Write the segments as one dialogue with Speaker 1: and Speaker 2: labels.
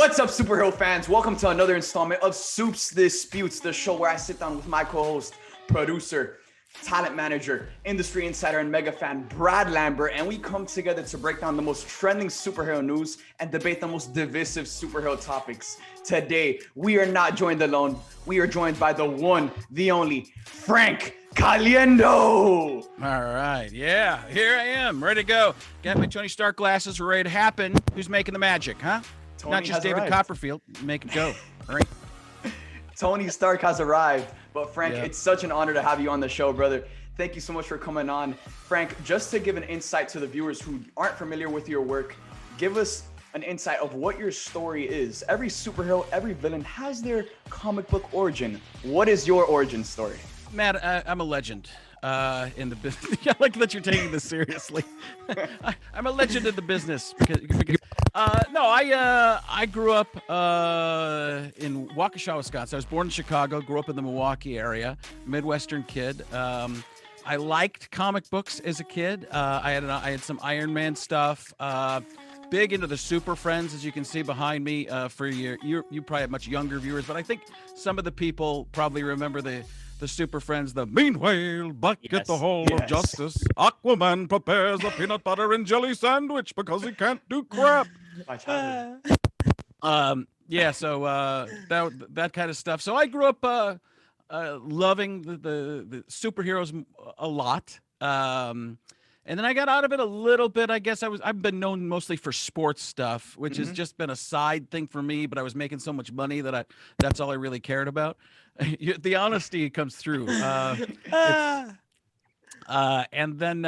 Speaker 1: What's up, superhero fans? Welcome to another installment of Supes Disputes, the show where I sit down with my co-host, producer, talent manager, industry insider, and mega fan Brad Lambert, and we come together to break down the most trending superhero news and debate the most divisive superhero topics. Today, we are not joined alone. We are joined by the one, the only, Frank Caliendo.
Speaker 2: All right, yeah, here I am, ready to go. Got my Tony Stark glasses, ready to happen. Who's making the magic, huh?
Speaker 1: Tony
Speaker 2: Not just
Speaker 1: has
Speaker 2: David
Speaker 1: arrived.
Speaker 2: Copperfield. Make it go. All right.
Speaker 1: Tony Stark has arrived. But Frank,
Speaker 2: Yeah.
Speaker 1: It's such an honor to have you on the show, brother. Thank you so much for coming on. Frank, just to give an insight to the viewers who aren't familiar with your work, give us an insight of what your story is. Every superhero, every villain has their comic book origin. What is your origin story?
Speaker 2: Matt, I'm a legend in the business. I like that you're taking this seriously. I'm a legend in the business because I grew up in Waukesha, Wisconsin. I was born in Chicago, grew up in the Milwaukee area, Midwestern kid. I liked comic books as a kid. I had some Iron Man stuff. Big into the Super Friends, as you can see behind me. For you probably have much younger viewers, but I think some of the people probably remember the Super Friends, the meanwhile, back at the Hall of Justice, Aquaman prepares a peanut butter and jelly sandwich because he can't do crap.
Speaker 1: My childhood.
Speaker 2: So that kind of stuff. So I grew up loving the superheroes a lot. And then I got out of it a little bit. I guess I've been known mostly for sports stuff, which has just been a side thing for me, but I was making so much money that that's all I really cared about. The honesty comes through. And then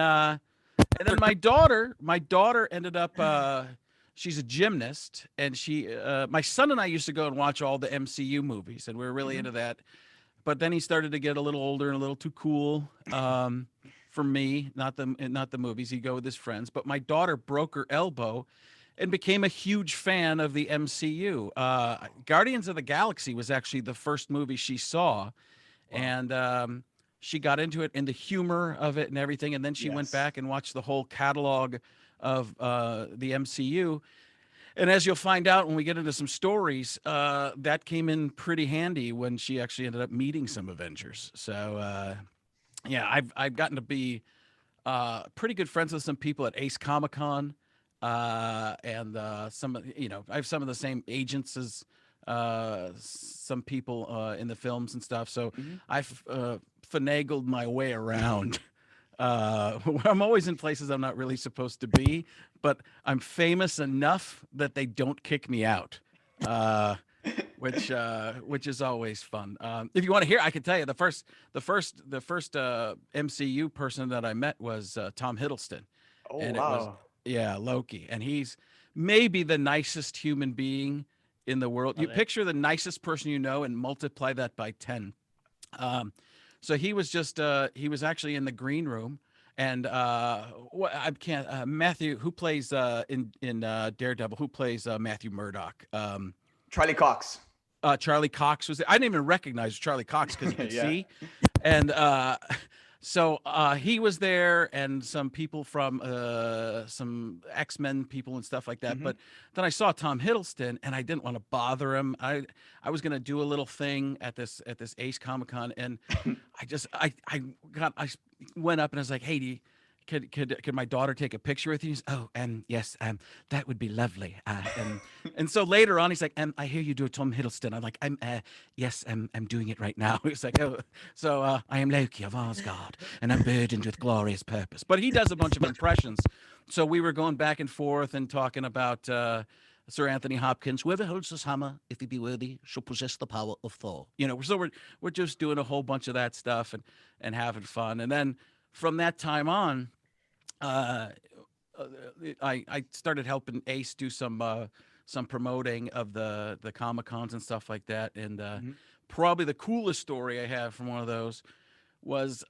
Speaker 2: my daughter ended up she's a gymnast, and my son and I used to go and watch all the MCU movies, and we were really into that. But then he started to get a little older and a little too cool. For me, not the movies. He'd go with his friends. But my daughter broke her elbow and became a huge fan of the MCU. Guardians of the Galaxy was actually the first movie she saw. Wow. And she got into it and the humor of it and everything. And then she went back and watched the whole catalog of the MCU. And as you'll find out when we get into some stories, that came in pretty handy when she actually ended up meeting some Avengers. So yeah, I've gotten to be pretty good friends with some people at Ace Comic-Con, and I have some of the same agents as some people in the films and stuff. So I've finagled my way around. I'm always in places I'm not really supposed to be, but I'm famous enough that they don't kick me out. Which is always fun. If you want to hear, I can tell you the first MCU person that I met was Tom Hiddleston.
Speaker 1: Oh,
Speaker 2: and
Speaker 1: wow.
Speaker 2: It was Loki, and he's maybe the nicest human being in the world. You picture the nicest person you know and multiply that by 10. So he was actually in the green room, and Matthew, who plays in Daredevil, who plays Matthew Murdock.
Speaker 1: Charlie Cox.
Speaker 2: Charlie Cox was there. I didn't even recognize Charlie Cox because you could see. And so he was there, and some people from some X-Men people and stuff like that. But then I saw Tom Hiddleston, and I didn't want to bother him. I was going to do a little thing at this Ace Comic-Con, and I went up and I was like, hey, could my daughter take a picture with you? He's, yes, that would be lovely. And so later on, he's like, I hear you do a Tom Hiddleston. I'm like, yes, I'm doing it right now. He's like, oh, so I am Loki of Asgard, and I'm burdened with glorious purpose. But he does a bunch of impressions. So we were going back and forth and talking about Sir Anthony Hopkins. Whoever holds this hammer, if he be worthy, shall possess the power of Thor. So we're just doing a whole bunch of that stuff and having fun. And then from that time on, I started helping Ace do some promoting of the Comic-Cons and stuff like that. And probably the coolest story I have from one of those was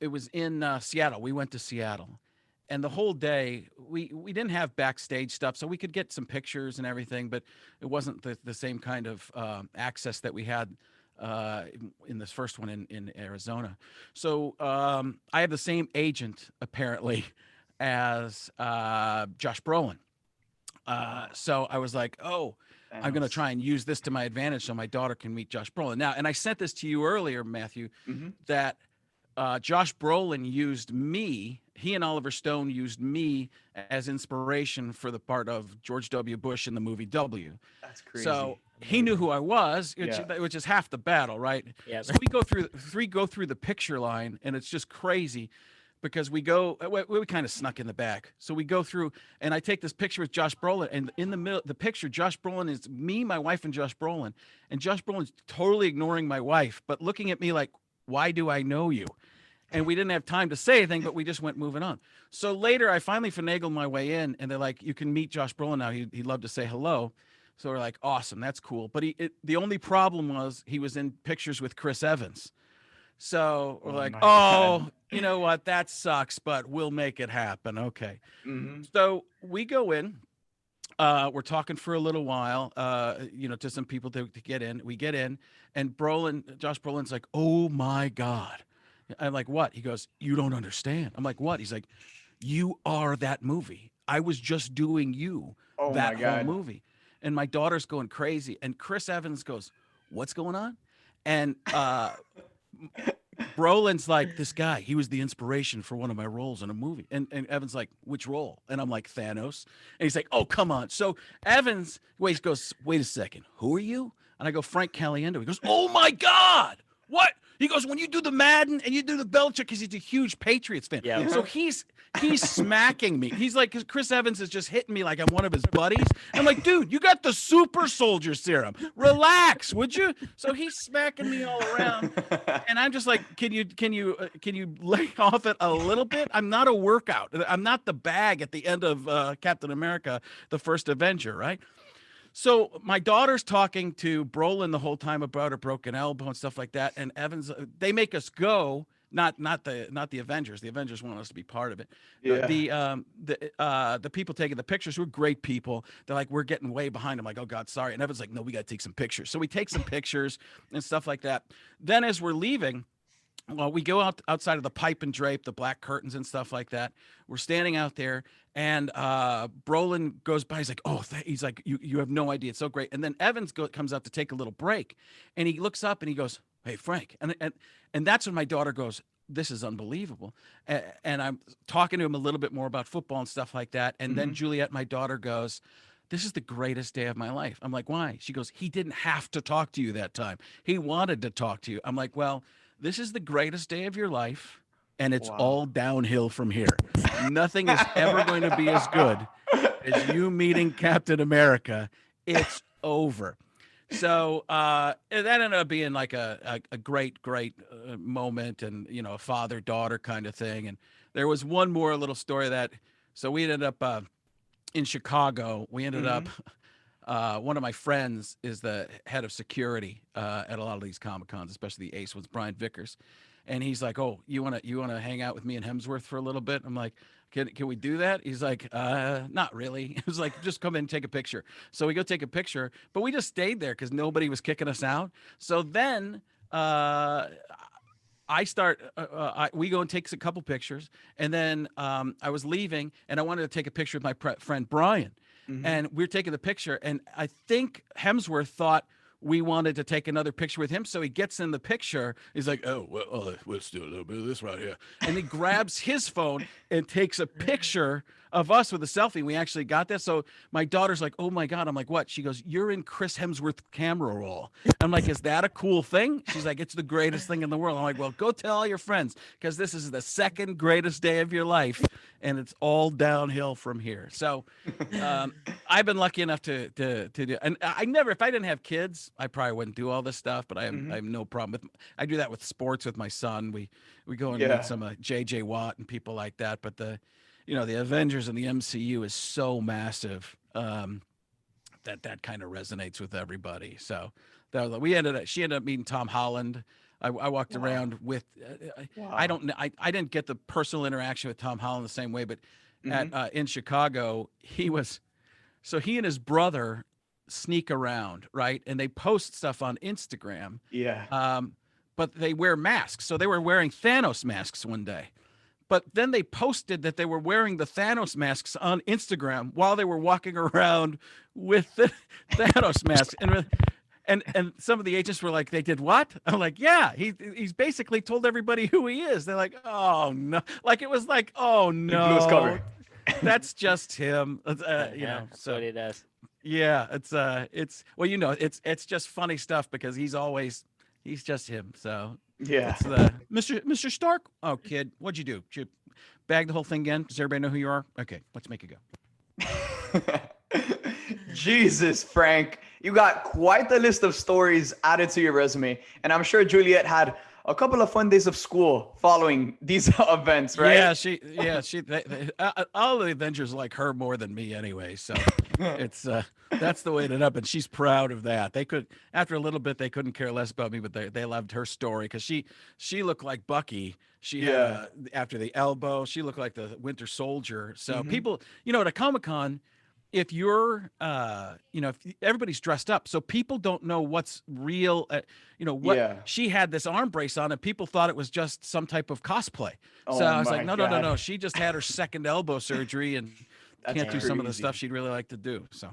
Speaker 2: it was in Seattle. We went to Seattle, and the whole day we didn't have backstage stuff, so we could get some pictures and everything, but it wasn't the same kind of access that we had in this first one in Arizona. So I have the same agent apparently as Josh Brolin. So I was like, oh, I'm going to try and use this to my advantage so my daughter can meet Josh Brolin. Now, and I sent this to you earlier, Matthew, that Josh Brolin used me. He and Oliver Stone used me as inspiration for the part of George W. Bush in the movie W.
Speaker 1: That's crazy.
Speaker 2: So he knew who I was, which is half the battle, right?
Speaker 3: Yeah.
Speaker 2: So we go through the picture line, and it's just crazy because we kind of snuck in the back. So we go through, and I take this picture with Josh Brolin, and in the middle, the picture, Josh Brolin is me, my wife, and Josh Brolin, and Josh Brolin's totally ignoring my wife, but looking at me like, "Why do I know you?" And we didn't have time to say anything, but we just went moving on. So later, I finally finagled my way in, and they're like, "You can meet Josh Brolin now. He'd love to say hello." So we're like, "Awesome, that's cool." But the only problem was he was in pictures with Chris Evans. So we're like, "Oh, you know what? That sucks, but we'll make it happen." Okay. So we go in. We're talking for a little while, to some people to get in. We get in, and Josh Brolin's like, "Oh my God." I'm like, "What?" He goes, "You don't understand." I'm like, "What?" He's like, "You are that movie. I was just doing you that whole movie." And my daughter's going crazy. And Chris Evans goes, "What's going on?" And Brolin's like, "This guy, he was the inspiration for one of my roles in a movie." And Evans like, "Which role?" And I'm like, "Thanos." And he's like, "Oh, come on." So Evans goes, "Wait a second. Who are you?" And I go, "Frank Caliendo." He goes, "Oh my God. What?" He goes, "When you do the Madden and you do the Belichick," because he's a huge Patriots fan.
Speaker 3: Yeah.
Speaker 2: So he's smacking me. He's like, Chris Evans is just hitting me like I'm one of his buddies. I'm like, "Dude, you got the super soldier serum. Relax, would you?" So he's smacking me all around, and I'm just like, can you lay off it a little bit? I'm not a workout. I'm not the bag at the end of Captain America, the first Avenger, right? So my daughter's talking to Brolin the whole time about her broken elbow and stuff like that. And Evans, they make us go, not the Avengers. The Avengers want us to be part of it. The people taking the pictures were great people. They're like, "We're getting way behind." I'm like, "Oh God, sorry." And Evans like, "No, we got to take some pictures." So we take some pictures and stuff like that. Then as we're leaving, well, we go outside of the pipe and drape, the black curtains and stuff like that. We're standing out there, and Brolin goes by. He's like, "Oh," he's like, you have no idea. It's so great." And then Evans comes out to take a little break, and he looks up and he goes, "Hey, Frank." And that's when my daughter goes, "This is unbelievable." And I'm talking to him a little bit more about football and stuff like that. And then Juliet, my daughter, goes, "This is the greatest day of my life." I'm like, "Why?" She goes, "He didn't have to talk to you that time. He wanted to talk to you." I'm like, "Well, this is the greatest day of your life, and it's all downhill from here. Nothing is ever going to be as good as you meeting Captain America. It's over." So that ended up being like a great moment, and a father-daughter kind of thing. And there was one more little story so we ended up in Chicago. We ended up. One of my friends is the head of security at a lot of these Comic-Cons, especially the Ace ones, Brian Vickers. And he's like, "Oh, you wanna hang out with me and Hemsworth for a little bit?" I'm like, Can we do that?" He's like, "Not really." It was like, "Just come in and take a picture." So we go take a picture, but we just stayed there because nobody was kicking us out. So then we go and take a couple pictures, and then I was leaving, and I wanted to take a picture with my friend Brian. And we were taking the picture, and I think Hemsworth thought we wanted to take another picture with him. So he gets in the picture. He's like, "Oh, well, let's do a little bit of this right here." And he grabs his phone and takes a picture of us with a selfie. We actually got that. So my daughter's like, "Oh my God." I'm like, "What?" She goes, "You're in Chris Hemsworth's camera roll." I'm like, "Is that a cool thing?" She's like, "It's the greatest thing in the world." I'm like, "Well, go tell all your friends, because this is the second greatest day of your life, and it's all downhill from here." So I've been lucky enough to do, and if I didn't have kids, I probably wouldn't do all this stuff, but I have no problem with, I do that with sports with my son. We go and meet some JJ Watt and people like that, but the Avengers and the MCU is so massive that kind of resonates with everybody. So she ended up meeting Tom Holland. I walked around with I don't know, I didn't get the personal interaction with Tom Holland the same way, but in Chicago, he and his brother sneak around, right? And they post stuff on Instagram.
Speaker 1: Yeah.
Speaker 2: But they wear masks. So they were wearing Thanos masks one day. but then they posted that they were wearing the Thanos masks on Instagram while they were walking around with the Thanos masks. And some of the agents were like, they did what? I'm like, yeah, he's basically told everybody who he is. They're like, oh no, like it was like, oh
Speaker 1: He blew his
Speaker 2: no,
Speaker 1: cover.
Speaker 2: that's just him. You know,
Speaker 3: That's
Speaker 2: so
Speaker 3: what he does.
Speaker 2: yeah, it's well, you know, it's just funny stuff because he's just him. So
Speaker 1: Yeah.
Speaker 2: it's the Mr. Stark. Oh, kid, what'd you do? Did you bag the whole thing again? Does everybody know who you are? Okay, let's make it go.
Speaker 1: Jesus, Frank, you got quite the list of stories added to your resume, and I'm sure Juliet had a couple of fun days of school following these events, right?
Speaker 2: All the Avengers like her more than me anyway. So it's that's the way it ended up, and she's proud of that. They could, after a little bit, they couldn't care less about me, but they loved her story because she looked like Bucky. She had after the elbow, she looked like the Winter Soldier. So people, you know, at a Comic-Con, if you're if everybody's dressed up, so people don't know what's real, she had this arm brace on and people thought it was just some type of cosplay. So I was like, no, she just had her second elbow surgery and can't do some of the stuff she'd really like to do. So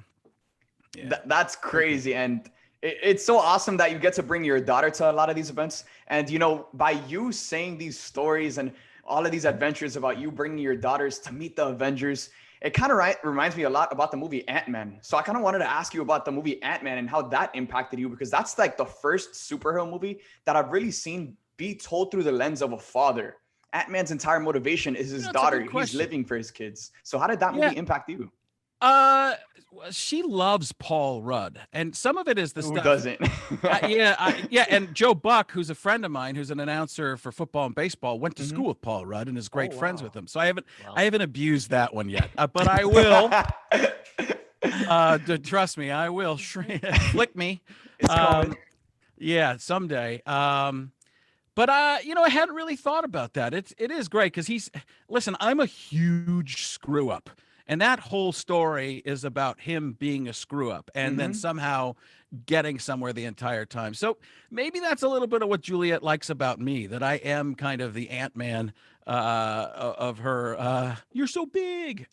Speaker 1: that's crazy. And it's so awesome that you get to bring your daughter to a lot of these events. And by you saying these stories and all of these adventures about you bringing your daughters to meet the Avengers, it kind of reminds me a lot about the movie Ant-Man. So I kind of wanted to ask you about the movie Ant-Man and how that impacted you, because that's like the first superhero movie that I've really seen be told through the lens of a father. Ant-Man's entire motivation is his daughter. He's living for his kids. So how did that movie impact you?
Speaker 2: She loves Paul Rudd, and some of it is the
Speaker 1: Who
Speaker 2: stuff.
Speaker 1: doesn't?
Speaker 2: And Joe Buck, who's a friend of mine, who's an announcer for football and baseball, went to school with Paul Rudd and is great friends with him. So I haven't abused that one yet, but I will. Trust me, I will. Flick me.
Speaker 1: It's coming.
Speaker 2: Yeah, someday. But I hadn't really thought about that. It is great because listen, I'm a huge screw up. And that whole story is about him being a screw up and then somehow getting somewhere the entire time. So maybe that's a little bit of what Juliet likes about me, that I am kind of the Ant-Man of her. You're so big.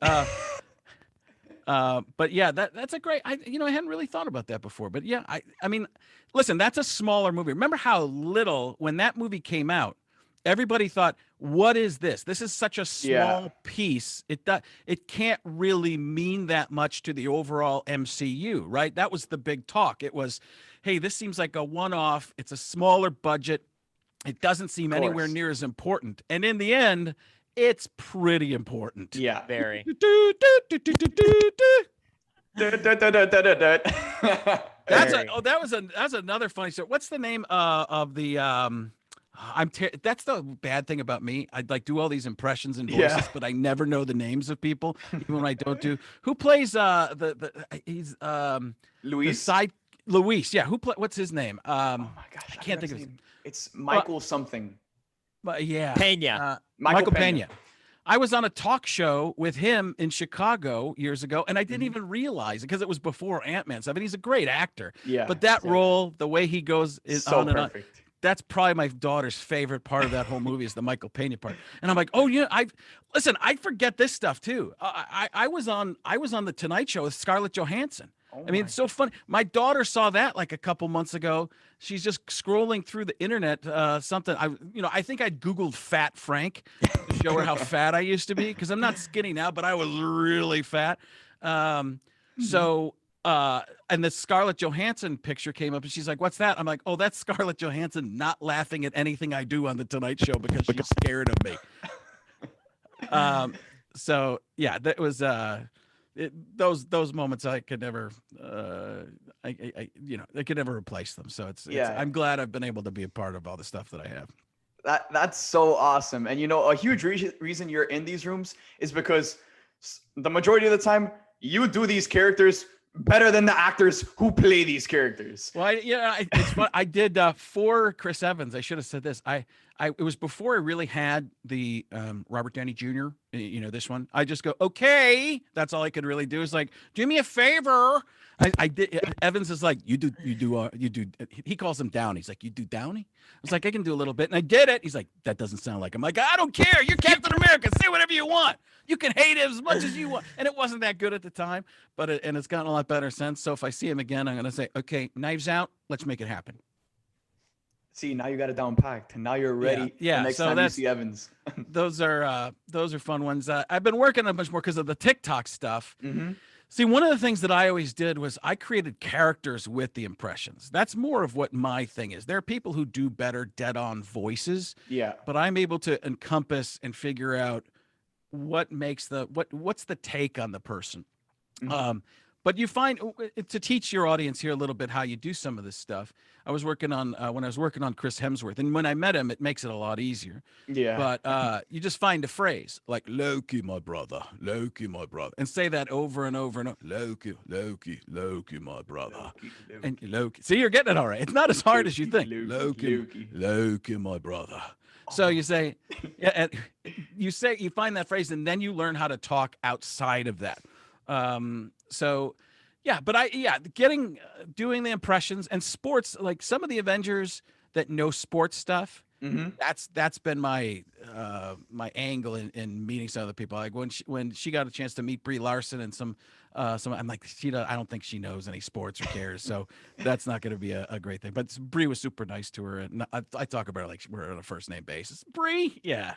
Speaker 2: But yeah, that's a great, I hadn't really thought about that before, but yeah, I mean, listen, that's a smaller movie. Remember how little, when that movie came out, everybody thought, what is this? This is such a small piece. It can't really mean that much to the overall MCU, right? That was the big talk. It was, hey, this seems like a one-off. It's a smaller budget. It doesn't seem anywhere near as important. And in the end, it's pretty important.
Speaker 1: Yeah.
Speaker 3: Very.
Speaker 2: That's another funny story. What's the name of the that's the bad thing about me. I'd like do all these impressions and voices, but I never know the names of people, even when I don't do. Who plays he's
Speaker 1: Luis?
Speaker 2: Luis, yeah. What's his name?
Speaker 1: Oh my gosh,
Speaker 2: I can't think of his
Speaker 1: name. It's Michael something.
Speaker 2: But yeah.
Speaker 3: Pena.
Speaker 1: Michael Pena.
Speaker 2: I was on a talk show with him in Chicago years ago, and I didn't even realize it because it was before Ant-Man stuff. And he's a great actor. Yeah. But that role, the way he goes is
Speaker 1: so
Speaker 2: on and
Speaker 1: perfect.
Speaker 2: on. That's probably my daughter's favorite part of that whole movie is the Michael Pena part. And I'm like, oh yeah, I forget this stuff too. I was on the Tonight Show with Scarlett Johansson. I mean, it's so funny. My daughter saw that like a couple months ago. She's just scrolling through the internet. Something I think I'd Googled Fat Frank to show her how fat I used to be because I'm not skinny now, but I was really fat. And the Scarlett Johansson picture came up and she's like, what's that? I'm like, oh, that's Scarlett Johansson not laughing at anything I do on the Tonight Show because she's scared of me. So yeah, that was those moments I could never I could never replace them. So it's I'm glad I've been able to be a part of all the stuff that I have.
Speaker 1: That's so awesome. And a huge reason you're in these rooms is because the majority of the time you do these characters better than the actors who play these characters.
Speaker 2: Well, it's fun. I did for Chris Evans. I should have said this. It was before I really had the Robert Downey Jr. You know, this one. I just go, okay. That's all I could really do is like, do me a favor. I did. Evans is like, you do. He calls him Downey. He's like, you do Downey? I was like, I can do a little bit. And I did it. He's like, that doesn't sound like him. I'm like, I don't care. You're Captain America. Say whatever you want. You can hate him as much as you want. And it wasn't that good at the time, but it's gotten a lot better since. So if I see him again, I'm going to say, okay, Knives Out. Let's make it happen.
Speaker 1: See, now you got it down packed, and now you're ready.
Speaker 2: Yeah.
Speaker 1: The next
Speaker 2: So
Speaker 1: time you see Evans.
Speaker 2: those are fun ones. I've been working a bunch more because of the TikTok stuff.
Speaker 1: Mm-hmm.
Speaker 2: See, one of the things that I always did was I created characters with the impressions. That's more of what my thing is. There are people who do better dead-on voices.
Speaker 1: Yeah.
Speaker 2: But I'm able to encompass and figure out what makes what's the take on the person.
Speaker 1: Mm-hmm.
Speaker 2: But you find to teach your audience here a little bit how you do some of this stuff. I was working on when I was working on Chris Hemsworth, and when I met him, it makes it a lot easier.
Speaker 1: Yeah.
Speaker 2: But you just find a phrase like Loki, my brother, and say that over and over and over. Loki, my brother, and Loki. See, you're getting it all right. It's not as hard as you think. Loki, my brother. So you say, you find that phrase, and then you learn how to talk outside of that. So yeah, but doing the impressions and sports, like some of the Avengers that know sports stuff.
Speaker 1: Mm-hmm.
Speaker 2: That's been my angle in meeting some of the people. Like when she got a chance to meet Brie Larson and some I'm like, I don't think she knows any sports or cares. So that's not going to be a great thing. But Brie was super nice to her. And I talk about her like we're on a first name basis. Brie. Yeah.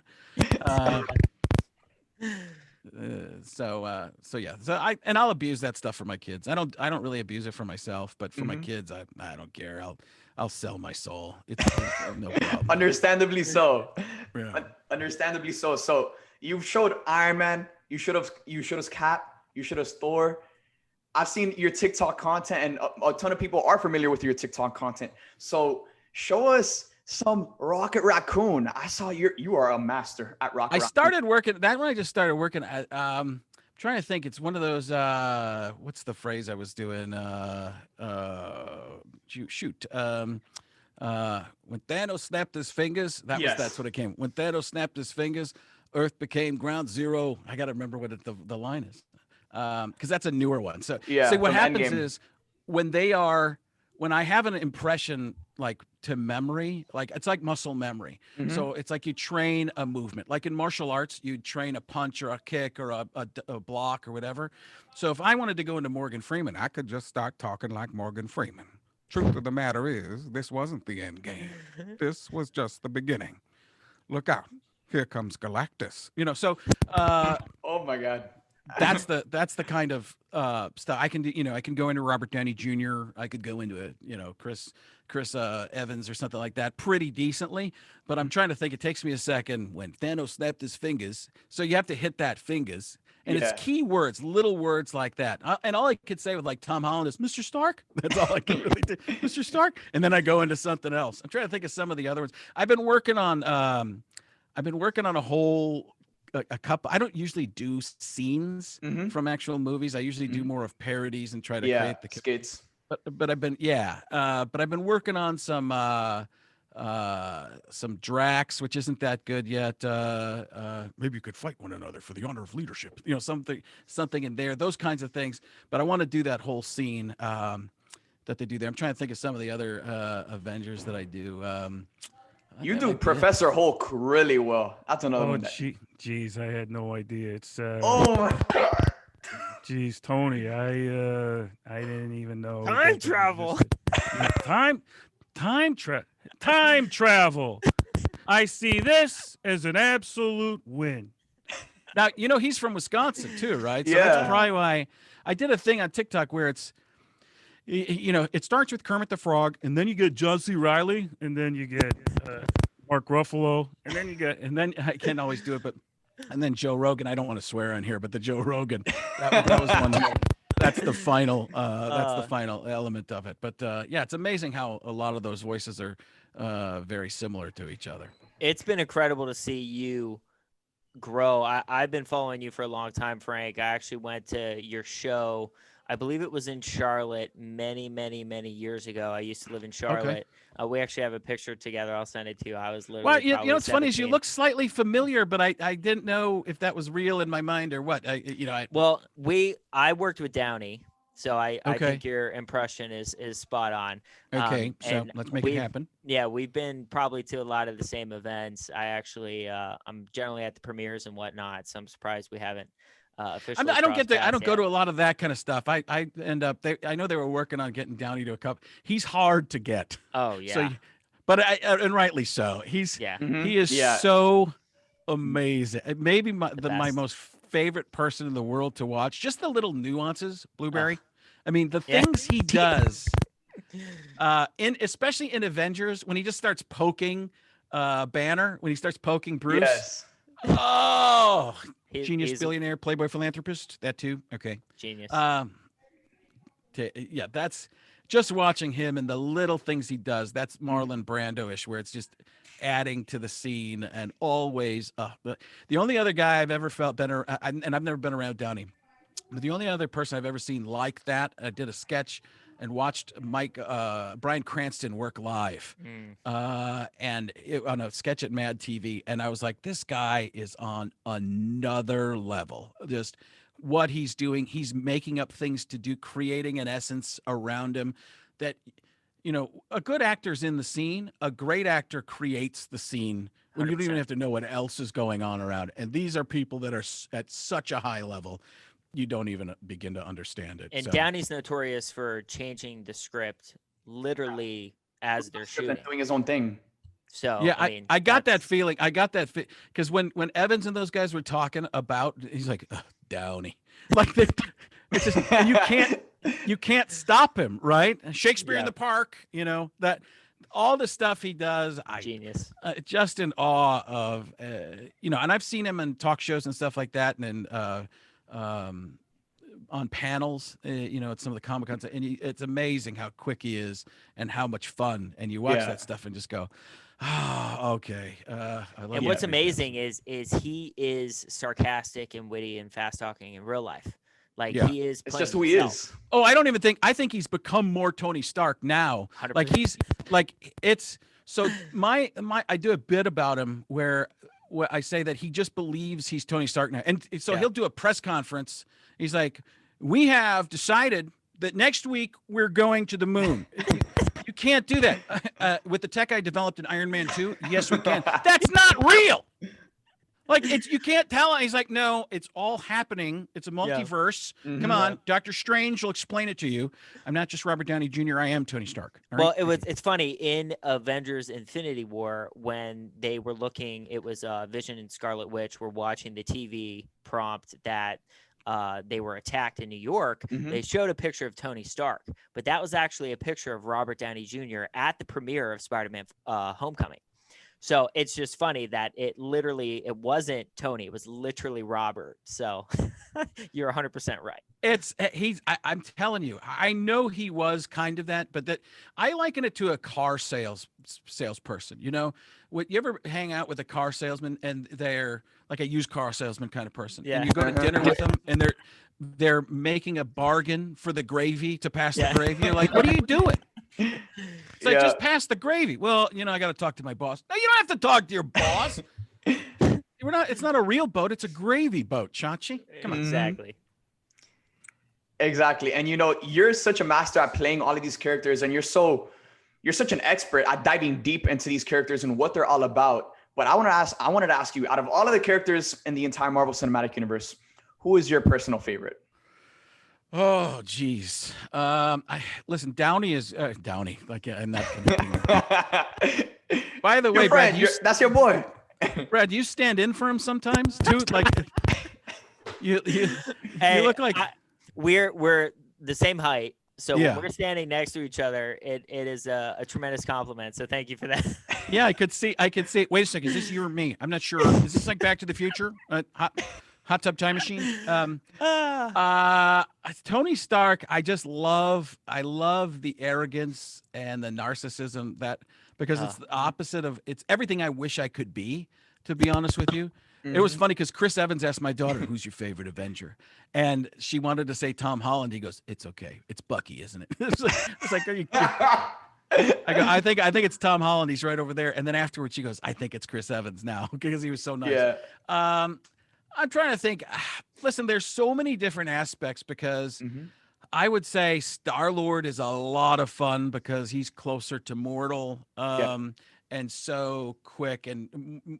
Speaker 2: So yeah. So I'll abuse that stuff for my kids. I don't really abuse it for myself, but for my kids, I don't care. I'll sell my soul. It's no problem.
Speaker 1: Understandably so.
Speaker 2: Yeah.
Speaker 1: Understandably so. So you showed Iron Man. You showed us Cap. You showed us Thor. I've seen your TikTok content, and a ton of people are familiar with your TikTok content. So show us some Rocket Raccoon. I saw you are a master at Rocket Raccoon.
Speaker 2: I started working that when I just started working at I'm trying to think. It's one of those what's the phrase I was doing? When Thanos snapped his fingers, that's what it came. When Thanos snapped his fingers, Earth became ground zero. I got to remember what the line is. Because that's a newer one. So what happens is when I have an impression like to memory, like it's like muscle memory. Mm-hmm. So it's like you train a movement. Like in martial arts, you train a punch or a kick or a block or whatever. So if I wanted to go into Morgan Freeman, I could just start talking like Morgan Freeman. Truth of the matter is, this wasn't the end game. This was just the beginning. Look out. Here comes Galactus. So
Speaker 1: oh my God.
Speaker 2: That's the kind of stuff I can do. I can go into Robert Downey Jr. I could go into Chris Evans or something like that pretty decently. But I'm trying to think. It takes me a second. When Thanos snapped his fingers, so you have to hit that fingers, and it's key words, little words like that. And all I could say with like Tom Holland is Mr. Stark. That's all I can really do, Mr. Stark. And then I go into something else. I'm trying to think of some of the other ones. I've been working on a whole. A couple. I don't usually do scenes from actual movies. I usually do more of parodies and try to create the
Speaker 1: skits.
Speaker 2: But I've been working on some Drax, which isn't that good yet. Maybe you could fight one another for the honor of leadership. Something in there. Those kinds of things. But I want to do that whole scene that they do there. I'm trying to think of some of the other Avengers that I do.
Speaker 1: You do Professor Hulk really well. That's another one.
Speaker 3: Jeez, I had no idea. It's
Speaker 1: oh my God.
Speaker 3: Jeez, Tony, I didn't even know.
Speaker 4: Time travel.
Speaker 3: Time travel. I see this as an absolute win.
Speaker 2: Now, he's from Wisconsin too, right? So
Speaker 1: yeah.
Speaker 2: That's probably why I did a thing on TikTok where it's it starts with Kermit the Frog, and then you get John C. Reilly, and then you get Mark Ruffalo, and then I can't always do it, and then Joe Rogan. I don't want to swear on here, but the Joe Rogan, that was one. That's the final. That's the final element of it. But yeah, it's amazing how a lot of those voices are very similar to each other.
Speaker 4: It's been incredible to see you grow. I've been following you for a long time, Frank. I actually went to your show I believe it was in Charlotte many, many, many years ago. I used to live in Charlotte. We actually have a picture together. I'll send it to you. I was literally
Speaker 2: Well, you
Speaker 4: probably
Speaker 2: know, what's funny is you
Speaker 4: 17.
Speaker 2: look slightly familiar, but I didn't know if that was real in my mind or what.
Speaker 4: Well, I worked with Downey, so I
Speaker 2: Okay.
Speaker 4: think your impression is spot on.
Speaker 2: Okay, so
Speaker 4: and
Speaker 2: let's make it happen.
Speaker 4: Yeah, we've been probably to a lot of the same events. I actually, I'm generally at the premieres and whatnot, so I'm surprised we haven't officially.
Speaker 2: I don't
Speaker 4: crossed
Speaker 2: I don't
Speaker 4: paths
Speaker 2: go
Speaker 4: yet.
Speaker 2: to a lot of that kind of stuff. I end up. I know they were working on getting Downey to a cup. He's hard to get.
Speaker 4: Oh yeah.
Speaker 2: So, but and rightly so. He's
Speaker 4: Yeah.
Speaker 2: he is
Speaker 1: Yeah.
Speaker 2: so amazing. Maybe my
Speaker 4: best.
Speaker 2: most favorite person in the world to watch. Just the little nuances, Blueberry. I mean, the
Speaker 4: Yeah.
Speaker 2: things he does. Especially in Avengers when he just starts poking Banner, when he starts poking Bruce.
Speaker 1: Yes.
Speaker 2: Oh, genius
Speaker 4: He's
Speaker 2: billionaire, playboy philanthropist. That too. Okay.
Speaker 4: genius.
Speaker 2: Yeah, that's just watching him and the little things he does. That's Marlon Brando-ish, where it's just adding to the scene and always. The only other guy I've ever felt better, and I've never been around Downey, but the only other person I've ever seen like that, I did a sketch and watched Bryan Cranston work live, and on a sketch at Mad TV, and I was like, this guy is on another level. Just what he's doing, he's making up things to do, creating an essence around him that, a good actor's in the scene. A great actor creates the scene when you don't even
Speaker 4: 100%.
Speaker 2: have to know what else is going on around. And these are people that are at such a high level, you don't even begin to understand it.
Speaker 4: And
Speaker 2: So,
Speaker 4: Downey's notorious for changing the script literally as they're shooting.
Speaker 1: Doing his own thing.
Speaker 4: So
Speaker 2: yeah,
Speaker 4: I mean,
Speaker 2: I got that
Speaker 4: that's-
Speaker 2: feeling. I got that because when Evans and those guys were talking about, he's like, Downey, like it's just, and you can't stop him, right? Shakespeare in
Speaker 1: Yeah.
Speaker 2: the Park, that all the stuff he does,
Speaker 4: Genius.
Speaker 2: just in awe of, and I've seen him in talk shows and stuff like that, and on panels, at some of the Comic Cons, and it's amazing how quick he is and how much fun. And you watch
Speaker 1: Yeah.
Speaker 2: that stuff and just go, okay. I love
Speaker 4: And
Speaker 2: that
Speaker 4: what's
Speaker 2: man.
Speaker 4: amazing is he is sarcastic and witty and fast talking in real life. Like
Speaker 2: Yeah.
Speaker 4: he is.
Speaker 1: It's
Speaker 4: playing
Speaker 1: just who he
Speaker 4: himself.
Speaker 1: is.
Speaker 2: Oh, I think he's become more Tony Stark now.
Speaker 4: 100%.
Speaker 2: Like he's like it's so my I do a bit about him where I say that he just believes he's Tony Stark now. And so
Speaker 1: Yeah.
Speaker 2: he'll do a press conference. He's like, "We have decided that next week we're going to the moon." You can't do that. With the tech I developed in Iron Man 2, yes, we can. That's not real. Like you can't tell. He's like, no, it's all happening. It's a multiverse. Come on, Doctor Strange will explain it to you. I'm not just Robert Downey Jr. I am Tony Stark. All
Speaker 4: Well,
Speaker 2: right?
Speaker 4: it's funny in Avengers Infinity War when they were looking, it was Vision and Scarlet Witch were watching the TV prompt that they were attacked in New York. They showed a picture of Tony Stark, but that was actually a picture of Robert Downey Jr. at the premiere of Spider-Man Homecoming. So it's just funny that it wasn't Tony, it was literally Robert. So you're 100% right.
Speaker 2: I'm telling you, I know he was kind of that, but that I liken it to a car salesperson. Would you ever hang out with a car salesman and they're like a used car salesman kind of person?
Speaker 4: Yeah.
Speaker 2: And you go to dinner with them and they're making a bargain for the gravy to pass the gravy. You're like, what are you doing? It's like, just pass the gravy. Well, I got to talk to my boss. No, you don't have to talk to your boss. It's not a real boat. It's a gravy boat, Chachi. Come on.
Speaker 4: Exactly.
Speaker 1: Exactly. And you're such a master at playing all of these characters, and you're such an expert at diving deep into these characters and what they're all about. But I wanted to ask you, out of all of the characters in the entire Marvel Cinematic Universe, who is your personal favorite?
Speaker 2: Oh, geez. Listen, Downey is Downey. Like, I'm not connecting. By the way,
Speaker 1: Your friend,
Speaker 2: Brad,
Speaker 1: that's your boy.
Speaker 2: Brad, you stand in for him sometimes too. Like, you look like
Speaker 4: we're the same height. So
Speaker 2: Yeah.
Speaker 4: when we're standing next to each other, it is a tremendous compliment. So thank you for that.
Speaker 2: Yeah, I could see. Wait a second. Is this you or me? I'm not sure. Is this like Back to the Future? Hot Tub Time Machine? Tony Stark. I love the arrogance and the narcissism because it's the opposite of. It's everything I wish I could be. to be honest with you. It was
Speaker 1: Mhm.
Speaker 2: funny because Chris Evans asked my daughter, "Who's your favorite Avenger?" And she wanted to say Tom Holland. He goes, "It's okay. It's Bucky, isn't it?" Are you kidding? I go, I think it's Tom Holland. He's right over there. And then afterwards, she goes, "I think it's Chris Evans now," because he was so nice.
Speaker 1: Yeah.
Speaker 2: I'm trying to think. Listen, there's so many different aspects because
Speaker 1: Mhm.
Speaker 2: I would say Star-Lord is a lot of fun because he's closer to mortal,
Speaker 1: Yeah.
Speaker 2: and so quick. And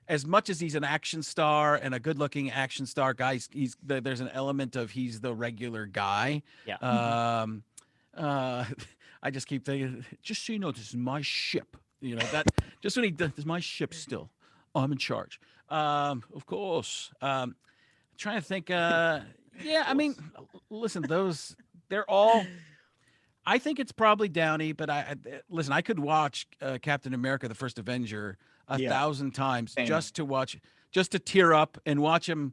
Speaker 2: as much as he's an action star and a good-looking action star guy, there's an element of he's the regular guy.
Speaker 4: Yeah.
Speaker 2: Um, I just keep thinking, just so you know, this is my ship. You know that. Just when he does, this is my ship still. I'm in charge. Of course. Trying to think. Yeah, I mean, listen, they're all. I think it's probably Downey, but listen. I could watch Captain America: The First Avenger a
Speaker 1: Yeah.
Speaker 2: 1,000 times
Speaker 1: Same.
Speaker 2: just to tear up and watch him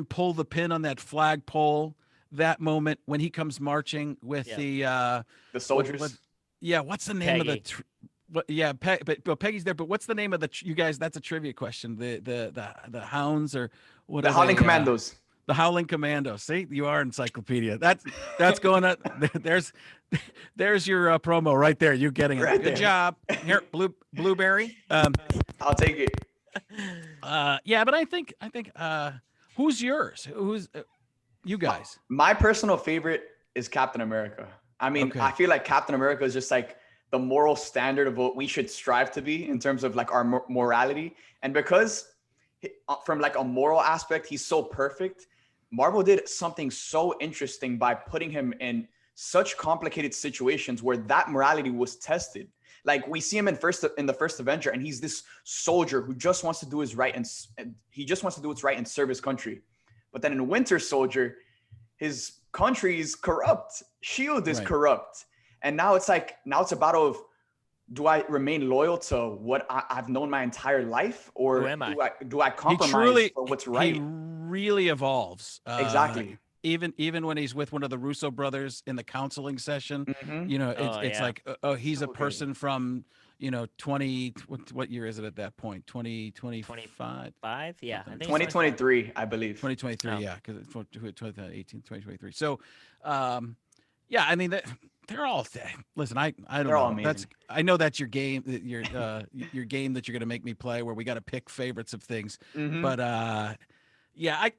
Speaker 2: pull the pin on that flagpole. That moment when he comes marching with
Speaker 1: The soldiers.
Speaker 2: what's the name of
Speaker 4: Peggy.
Speaker 2: but Peggy's there. But what's the name of you guys? That's a trivia question. The hounds or what?
Speaker 1: The
Speaker 2: are
Speaker 1: Howling
Speaker 2: they,
Speaker 1: Commandos.
Speaker 2: The Howling Commandos. See, you are encyclopedia. That's going on. There's your promo right there. You getting it?
Speaker 1: Right
Speaker 2: Good
Speaker 1: there.
Speaker 2: job. Here, blueberry.
Speaker 1: I'll take it.
Speaker 2: Yeah, but I think who's yours? Who's you guys?
Speaker 1: My personal favorite is Captain America. I mean,
Speaker 2: Okay.
Speaker 1: I feel like Captain America is just like the moral standard of what we should strive to be in terms of like our morality. And because from like a moral aspect, he's so perfect. Marvel did something so interesting by putting him in such complicated situations where that morality was tested. Like we see him in the first Avenger, and he's this soldier who just wants to do his right, and he just wants to do what's right and serve his country. But then in Winter Soldier, his country is corrupt. SHIELD is
Speaker 2: Right.
Speaker 1: corrupt. And now it's a battle of, do I remain loyal to what I've known my entire life, or
Speaker 4: Who am I?
Speaker 1: do I compromise for what's right?
Speaker 2: He really evolves.
Speaker 1: Exactly.
Speaker 2: Even when he's with one of the Russo brothers in the counseling session,
Speaker 1: Mhm.
Speaker 2: you know,
Speaker 4: Oh,
Speaker 2: it's
Speaker 4: yeah.
Speaker 2: like, he's
Speaker 1: So
Speaker 2: a
Speaker 1: good.
Speaker 2: person from, 20, what year is it at that point? 2025?
Speaker 4: 5? Yeah. I think it's
Speaker 1: 2023, I believe.
Speaker 2: 2023,
Speaker 4: Oh.
Speaker 2: yeah, because it's 2018, 2023. So, yeah, I mean, they're all. Listen, I don't
Speaker 1: They're
Speaker 2: know.
Speaker 1: all amazing.
Speaker 2: I know that's your game, your game that you're gonna make me play, where we got to pick favorites of things.
Speaker 1: Mhm.
Speaker 2: But yeah, I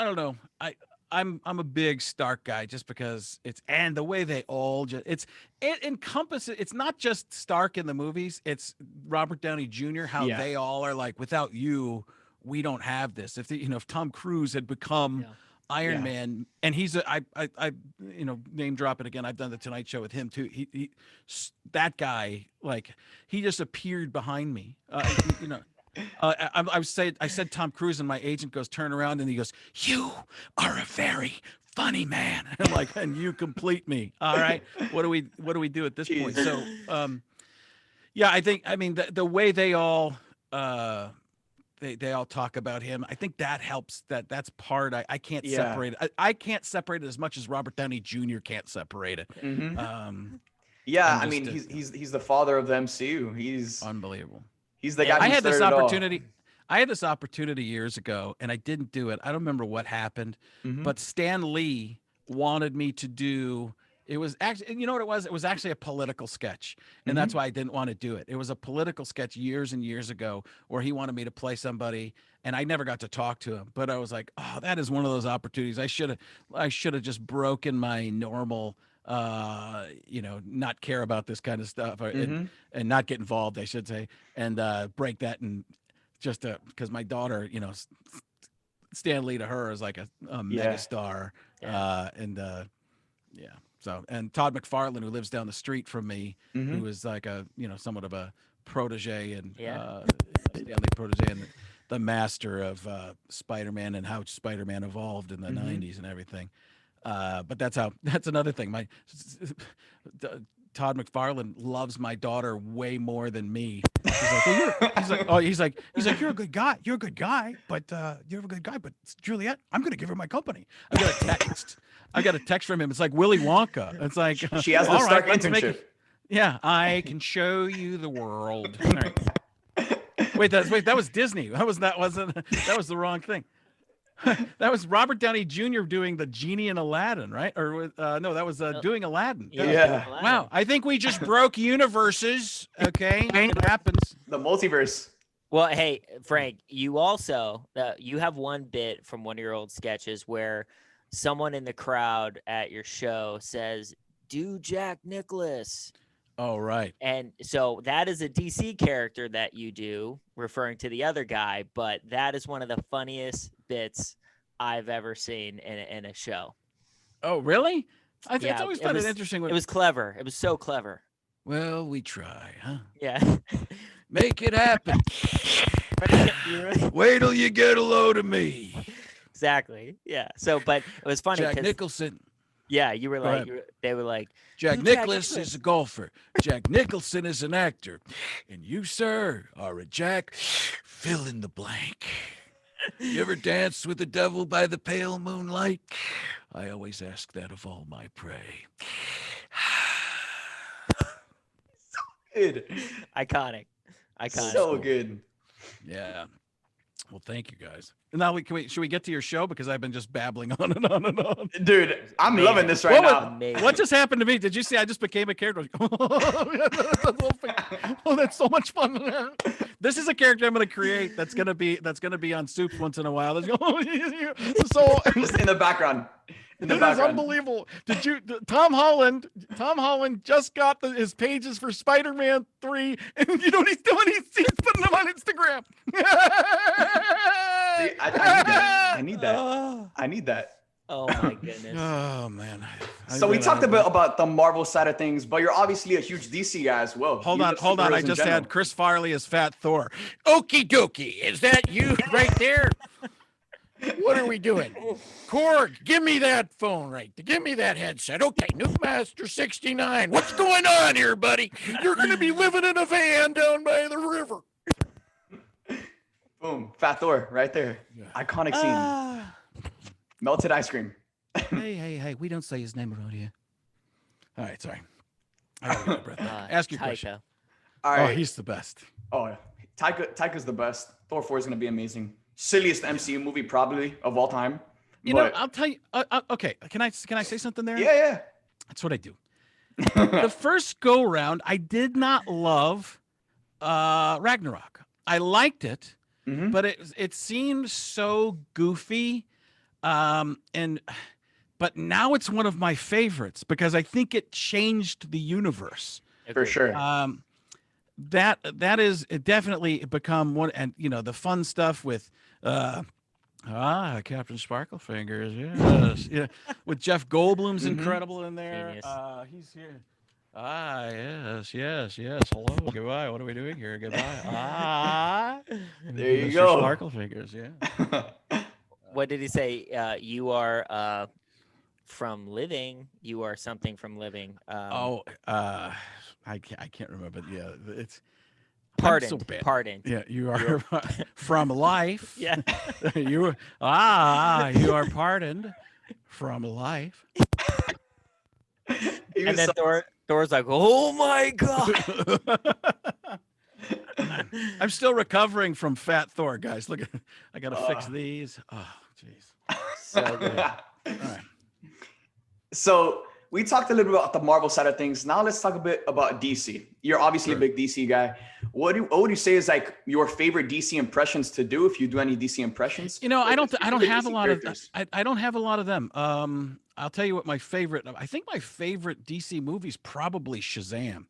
Speaker 2: don't know. I'm a big Stark guy just because and the way they all it encompasses. It's not just Stark in the movies. It's Robert Downey Jr. How
Speaker 1: Yeah.
Speaker 2: they all are like, without you, we don't have this. If Tom Cruise had become
Speaker 4: Yeah.
Speaker 2: Iron
Speaker 1: Yeah.
Speaker 2: Man, and he's I name drop it again. I've done the Tonight Show with him too. That guy, like, he just appeared behind me. I said Tom Cruise, and my agent goes, turn around, and he goes, "You are a very funny man." I'm like, and you complete me. All right, what do we do at this point?
Speaker 1: Jeez.
Speaker 2: So, yeah, I mean the way they all they all talk about him. I think that helps. That's part. I can't
Speaker 1: Yeah.
Speaker 2: separate it. I can't separate it as much as Robert Downey Jr. can't separate it.
Speaker 1: Mhm. Yeah,
Speaker 2: I'm
Speaker 1: I mean,
Speaker 2: just,
Speaker 1: he's the father of the MCU.
Speaker 2: Unbelievable.
Speaker 1: He's the
Speaker 4: Yeah,
Speaker 1: guy.
Speaker 2: I
Speaker 1: who
Speaker 2: had this
Speaker 1: started it all.
Speaker 2: opportunity. I had this opportunity years ago, and I didn't do it. I don't remember what happened,
Speaker 1: Mhm.
Speaker 2: but Stan Lee wanted me to do. It was actually, you know what it was? It was actually a political sketch, and that's why I didn't want to do it. It was a political sketch years and years ago where he wanted me to play somebody, and I never got to talk to him. But I was like, oh, that is one of those opportunities. I should have just broken my normal, not care about this kind of stuff, and not get involved, I should say, and break that, and just because my daughter, Stan Lee to her is like a mega star,
Speaker 4: Yeah.
Speaker 2: yeah. So, and Todd McFarlane, who lives down the street from me,
Speaker 1: Mhm.
Speaker 2: who is like a, somewhat of a protege and
Speaker 4: Yeah.
Speaker 2: Stanley protege and the master of Spider-Man and how Spider-Man evolved in the 90s and everything. But that's another thing. Todd McFarlane loves my daughter way more than me. He's like, you're a good guy. You're a good guy, but you're a good guy. But Juliet, I'm going to give her my company. I got a text from him. It's like Willy Wonka. It's like,
Speaker 1: She has the
Speaker 2: all right,
Speaker 1: Stark
Speaker 2: let's make
Speaker 1: internship.
Speaker 2: it. Yeah, I can show you the world. All right. Wait, that was Disney. That wasn't that was the wrong thing. That was Robert Downey Jr. doing the genie in Aladdin, right? Or no, that was doing Aladdin.
Speaker 1: Yeah.
Speaker 2: Wow, I think we just broke universes. Okay, it happens.
Speaker 1: The multiverse.
Speaker 4: Well, hey, Frank, you also you have one bit from one of your old sketches where someone in the crowd at your show says, "Do Jack Nicholas."
Speaker 2: Oh, right.
Speaker 4: And so that is a DC character that you do, referring to the other guy, but that is one of the funniest bits I've ever seen in a show.
Speaker 2: Oh, really? It's
Speaker 4: Yeah,
Speaker 2: always
Speaker 4: it
Speaker 2: found it
Speaker 4: was-
Speaker 2: interesting. When,
Speaker 4: It was clever. It was so clever.
Speaker 2: well, we try, huh?
Speaker 4: Yeah.
Speaker 2: Make it happen. Wait till you get a load of me.
Speaker 4: Exactly. Yeah. So, but it was funny
Speaker 2: Jack
Speaker 4: because
Speaker 2: Nicholson.
Speaker 4: yeah, you were
Speaker 2: Go
Speaker 4: like,
Speaker 2: ahead.
Speaker 4: they were like,
Speaker 2: Jack
Speaker 4: Jack
Speaker 2: Nicklaus
Speaker 4: Nicholson.
Speaker 2: is a golfer. Jack Nicholson is an actor. And you, sir, are a Jack fill in the blank. You ever danced with the devil by the pale moonlight? I always ask that of all my prey.
Speaker 1: Good.
Speaker 4: iconic.
Speaker 1: So good.
Speaker 2: Yeah. Well, thank you guys. Now should we get to your show? Because I've been just babbling on and on and on.
Speaker 1: Dude, I'm
Speaker 4: Amazing.
Speaker 1: loving this right now.
Speaker 4: Amazing.
Speaker 2: What just happened to me? Did you see I just became a character? Oh, that's so much fun. This is a character I'm going to create that's going to be on Soups once in a while. So
Speaker 1: Just in the background. In the
Speaker 2: It is
Speaker 1: background.
Speaker 2: unbelievable. Tom Holland just got his pages for Spider-Man 3, and you know what he's doing? He's putting them on Instagram.
Speaker 1: See, I need that. I need that.
Speaker 4: Oh my goodness.
Speaker 2: Oh man.
Speaker 1: So we talked a bit about the Marvel side of things, but you're obviously a huge DC guy as well.
Speaker 2: Hold
Speaker 1: You
Speaker 2: on.
Speaker 1: love
Speaker 2: I
Speaker 1: superheroes in
Speaker 2: just
Speaker 1: general.
Speaker 2: had Chris Farley as Fat Thor. Okie dokie. Is that you right there? What are we doing? Korg, give me that phone right. Give me that headset. Okay, Nukemaster 69. What's going on here, buddy? You're going to be living in a van down by the river.
Speaker 1: Boom, Fat Thor right there. Iconic scene. Melted ice cream.
Speaker 2: Hey, we don't say his name around here. All right, sorry. I gotta get a breath. Ask your question.
Speaker 4: Taika.
Speaker 1: All
Speaker 2: Oh,
Speaker 1: right.
Speaker 2: he's the best.
Speaker 1: Oh, yeah. Taika's the best. Thor 4 is going to be amazing. Silliest MCU movie probably of all time.
Speaker 2: You know,
Speaker 1: But-
Speaker 2: I'll tell you. Okay, can I say something there?
Speaker 1: Yeah.
Speaker 2: That's what I do. The first go round, I did not love Ragnarok. I liked it,
Speaker 1: Mhm.
Speaker 2: but it seemed so goofy, but now it's one of my favorites because I think it changed the universe.
Speaker 1: For sure.
Speaker 2: That is definitely become one, and you know the fun stuff with Captain Sparklefingers, yes, yeah, with Jeff Goldblum's
Speaker 1: Mhm.
Speaker 2: incredible in there.
Speaker 4: Genius.
Speaker 2: He's here. Yes. Hello, goodbye. What are we doing here? Goodbye.
Speaker 1: There you
Speaker 2: Mr.
Speaker 1: go.
Speaker 2: Sparklefingers, yeah.
Speaker 4: What did he say? You are from living. You are something from living.
Speaker 2: I can't remember. Yeah, it's I'm
Speaker 4: pardoned.
Speaker 2: so bad.
Speaker 4: Pardoned.
Speaker 2: Yeah, you are from life.
Speaker 4: Yeah.
Speaker 2: you are pardoned from life.
Speaker 1: He
Speaker 4: And
Speaker 1: was
Speaker 4: then
Speaker 1: so-
Speaker 4: Thor's like, oh my god.
Speaker 2: I'm still recovering from Fat Thor, guys. Look, I gotta fix
Speaker 1: Uh.
Speaker 2: these. Oh, jeez.
Speaker 4: So good.
Speaker 2: All right.
Speaker 1: So we talked a little bit about the Marvel side of things. Now let's talk a bit about DC. You're obviously
Speaker 2: Sure.
Speaker 1: a big DC guy. What would you say is like your favorite DC impressions to do if you do any DC impressions?
Speaker 2: You know, I don't
Speaker 1: Favorite
Speaker 2: have a
Speaker 1: DC
Speaker 2: lot of
Speaker 1: characters?
Speaker 2: I don't have a lot of them. I'll tell you what I think my favorite DC movie is probably Shazam.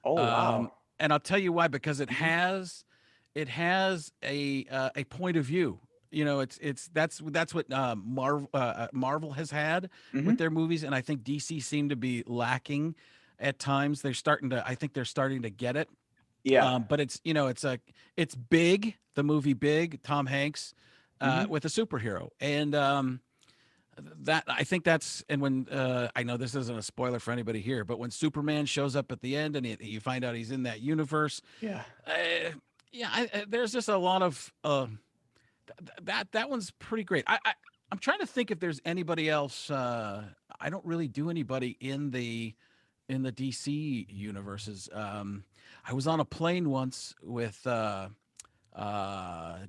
Speaker 1: Oh wow.
Speaker 2: And I'll tell you why, because
Speaker 1: Mm-hmm.
Speaker 2: it has a point of view. You know, that's what Marvel has had
Speaker 1: Mhm.
Speaker 2: with their movies, and I think DC seemed to be lacking at times. I think they're starting to get it.
Speaker 1: Yeah.
Speaker 2: But it's it's Big, the movie Big, Tom Hanks,
Speaker 1: Mhm.
Speaker 2: with a superhero, and that I think that's and when I know this isn't a spoiler for anybody here, but when Superman shows up at the end and you find out he's in that universe,
Speaker 1: Yeah.
Speaker 2: there's just a lot of that one's pretty great. I'm trying to think if there's anybody else. I don't really do anybody in the DC universes. I was on a plane once with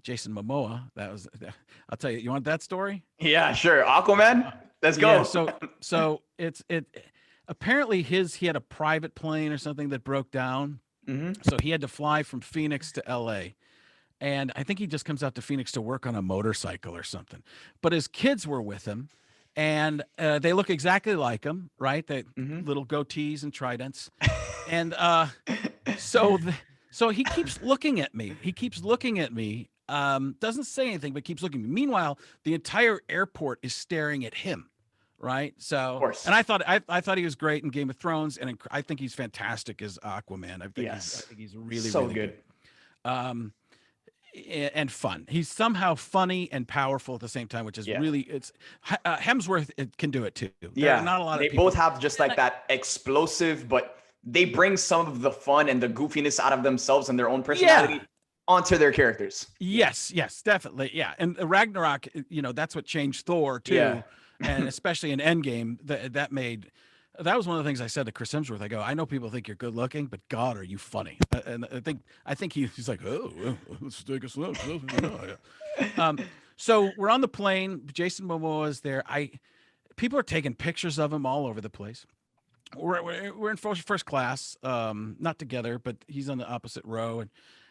Speaker 2: Jason Momoa. I'll tell you. You want that story?
Speaker 1: Yeah, sure. Aquaman. Let's go.
Speaker 2: Yeah, so apparently he had a private plane or something that broke down. So he had to fly from Phoenix to LA. And I think he just comes out to Phoenix to work on a motorcycle or something. But his kids were with him, and they look exactly like him, right? They little goatees and tridents. And so he keeps looking at me. Doesn't say anything, but keeps looking at me. Meanwhile, the entire airport is staring at him. Right. So, and I thought he was great in Game of Thrones, and I think he's fantastic as Aquaman. I think he's really,
Speaker 1: so
Speaker 2: really good. And fun. He's somehow funny and powerful at the same time, which is it's Hemsworth can do it too.
Speaker 1: Yeah.
Speaker 2: Not a lot of
Speaker 1: people. Both have just like that explosive, but they bring some of the fun and the goofiness out of themselves and their own personality onto their characters.
Speaker 2: Yes, definitely. Yeah. And Ragnarok, that's what changed Thor too. Yeah. And especially in Endgame, that was one of the things I said to Chris Hemsworth. I go, I know people think you're good looking, but God, are you funny? And I think he's like, oh, well, let's take a look. So we're on the plane. Jason Momoa is there. People are taking pictures of him all over the place. We're in first class, not together, but he's on the opposite row, and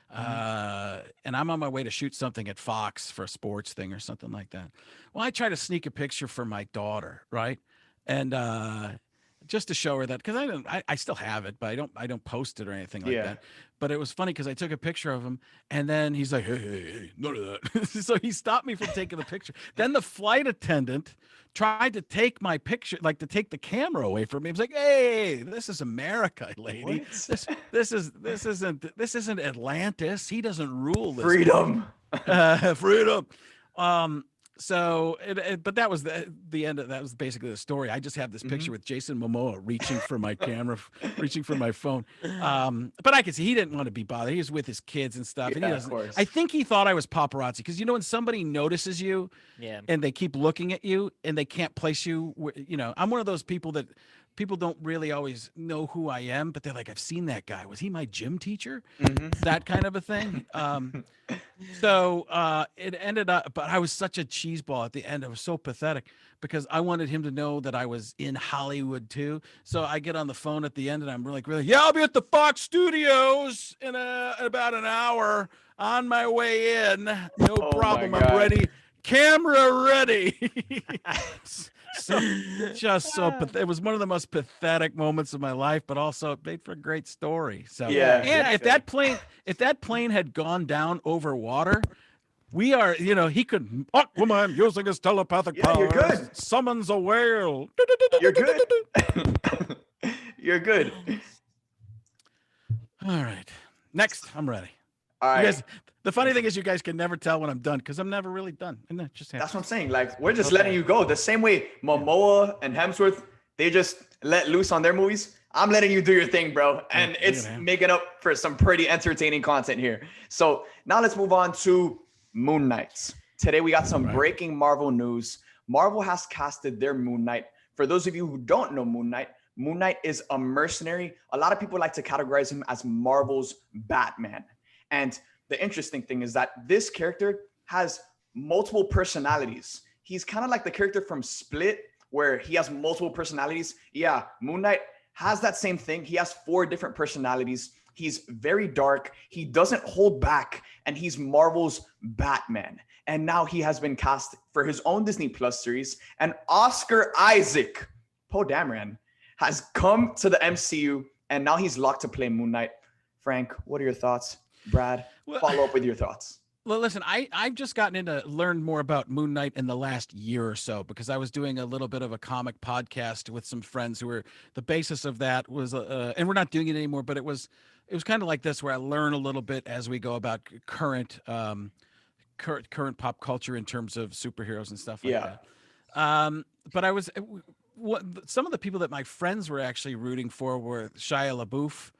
Speaker 2: I'm on my way to shoot something at Fox for a sports thing or something like that. Well, I try to sneak a picture for my daughter, right? And just to show her that, because I still have it, but I don't post it or anything like that. But it was funny because I took a picture of him, and then he's like, hey, none of that. So he stopped me from taking the picture. Then the flight attendant tried to take my picture, like to take the camera away from me. He was like, hey, this is America, lady. This isn't Atlantis. He doesn't rule this.
Speaker 1: Freedom.
Speaker 2: Freedom. So, but that was the end of that. Was basically the story. I just have this picture with Jason Momoa reaching for my camera, reaching for my phone. But I could see he didn't want to be bothered. He was with his kids and stuff. And
Speaker 1: of course.
Speaker 2: I think he thought I was paparazzi because when somebody notices you, and they keep looking at you and they can't place you. I'm one of those people that people don't really always know who I am, but they're like, I've seen that guy. Was he my gym teacher? That kind of a thing. So it ended up, but I was such a cheeseball at the end. It was so pathetic because I wanted him to know that I was in Hollywood too. So I get on the phone at the end and I'm really, I'll be at the Fox Studios in about an hour on my way in. No problem. I'm ready. Camera ready. It was one of the most pathetic moments of my life, but also it made for a great story. So and if that plane had gone down over water, he could Aquaman using his telepathic powers.
Speaker 1: You're good.
Speaker 2: Summons a whale.
Speaker 1: You're good. You're good.
Speaker 2: All right. Next, I'm ready.
Speaker 1: All right.
Speaker 2: You guys, the funny thing is you guys can never tell when I'm done because I'm never really done. And that just happens.
Speaker 1: That's what I'm saying. Like, we're just letting you go. The same way Momoa and Hemsworth, they just let loose on their movies. I'm letting you do your thing, bro. And it's making up for some pretty entertaining content here. So now let's move on to Moon Knight. Today we got some breaking Marvel news. Marvel has casted their Moon Knight. For those of you who don't know Moon Knight is a mercenary. A lot of people like to categorize him as Marvel's Batman. And the interesting thing is that this character has multiple personalities. He's kind of like the character from Split, where he has multiple personalities. Yeah, Moon Knight has that same thing. He has 4 different personalities. He's very dark. He doesn't hold back, and he's Marvel's Batman. And now he has been cast for his own Disney Plus series. And Oscar Isaac, Poe Dameron, has come to the MCU, and now he's locked to play Moon Knight. Frank, what are your thoughts? Brad, follow up with your thoughts.
Speaker 2: Well, listen, I've just learned more about Moon Knight in the last year or so because I was doing a little bit of a comic podcast with some friends who were the basis of that was, and we're not doing it anymore, but it was kind of like this where I learn a little bit as we go about current pop culture in terms of superheroes and stuff like that. But I was, some of the people that my friends were actually rooting for were Shia LaBeouf.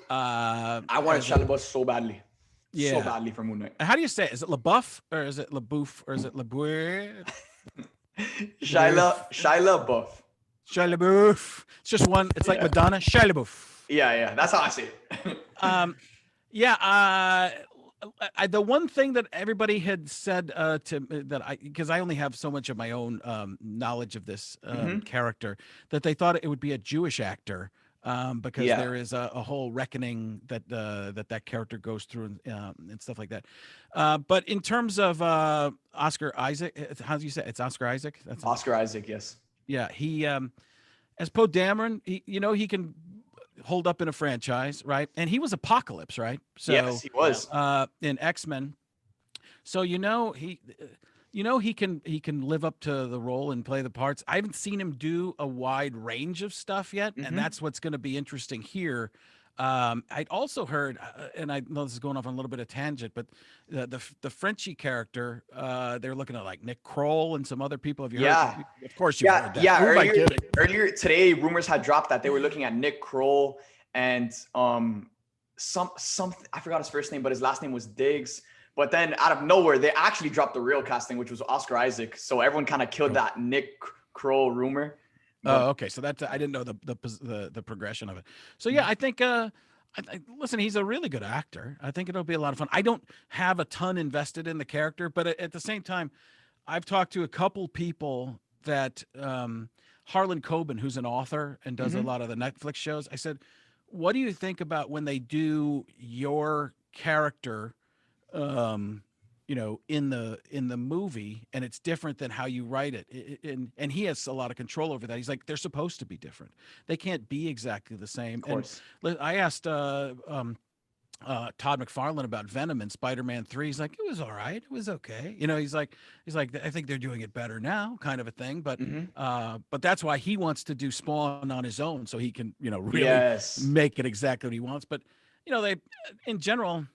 Speaker 1: I wanted Shia LaBeouf so badly.
Speaker 2: Yeah.
Speaker 1: So badly for Moon Knight.
Speaker 2: How do you say it? Is it LaBeouf or is it LaBeouf or is it LaBeouf?
Speaker 1: Shia LaBeouf.
Speaker 2: Shia LaBeouf. It's just one. It's like Madonna. Shia LaBeouf.
Speaker 1: Yeah. That's how I say it.
Speaker 2: the one thing that everybody had said because I only have so much of my own knowledge of this character, that they thought it would be a Jewish actor, because
Speaker 1: Yeah.
Speaker 2: there is a whole reckoning that that character goes through, and stuff like that. But in terms of Oscar Isaac, how do you say it? It's Oscar Isaac? That's
Speaker 1: Oscar Isaac, yes.
Speaker 2: Yeah, he as Poe Dameron, he can hold up in a franchise, right? And he was Apocalypse, right? So
Speaker 1: Yes, he was.
Speaker 2: in X-Men. So he can live up to the role and play the parts. I haven't seen him do a wide range of stuff yet, and that's what's going to be interesting here. I'd also heard, and I know this is going off on a little bit of tangent, but the Frenchie character, they're looking at like Nick Kroll and some other people. Have you heard? Of course you've heard that.
Speaker 1: Yeah.
Speaker 2: Who am I kidding?
Speaker 1: Earlier today, rumors had dropped that they were looking at Nick Kroll and some I forgot his first name, but his last name was Diggs. But then out of nowhere, they actually dropped the real casting, which was Oscar Isaac. So everyone kind of killed that Nick Kroll rumor.
Speaker 2: Oh, okay. So that's, I didn't know the progression of it. So yeah, I think listen, he's a really good actor. I think it'll be a lot of fun. I don't have a ton invested in the character, but at the same time, I've talked to a couple people that Harlan Coben, who's an author and does a lot of the Netflix shows. I said, what do you think about when they do your character in the movie, and it's different than how you write it, and he has a lot of control over that. He's like, they're supposed to be different. They can't be exactly the same. Of course. And I asked Todd McFarlane about Venom in Spider-Man 3. He's like, it was all right, it was okay. He's like, I think they're doing it better now, kind of a thing. But that's why he wants to do Spawn on his own, so he can really make it exactly what he wants. But they, in general,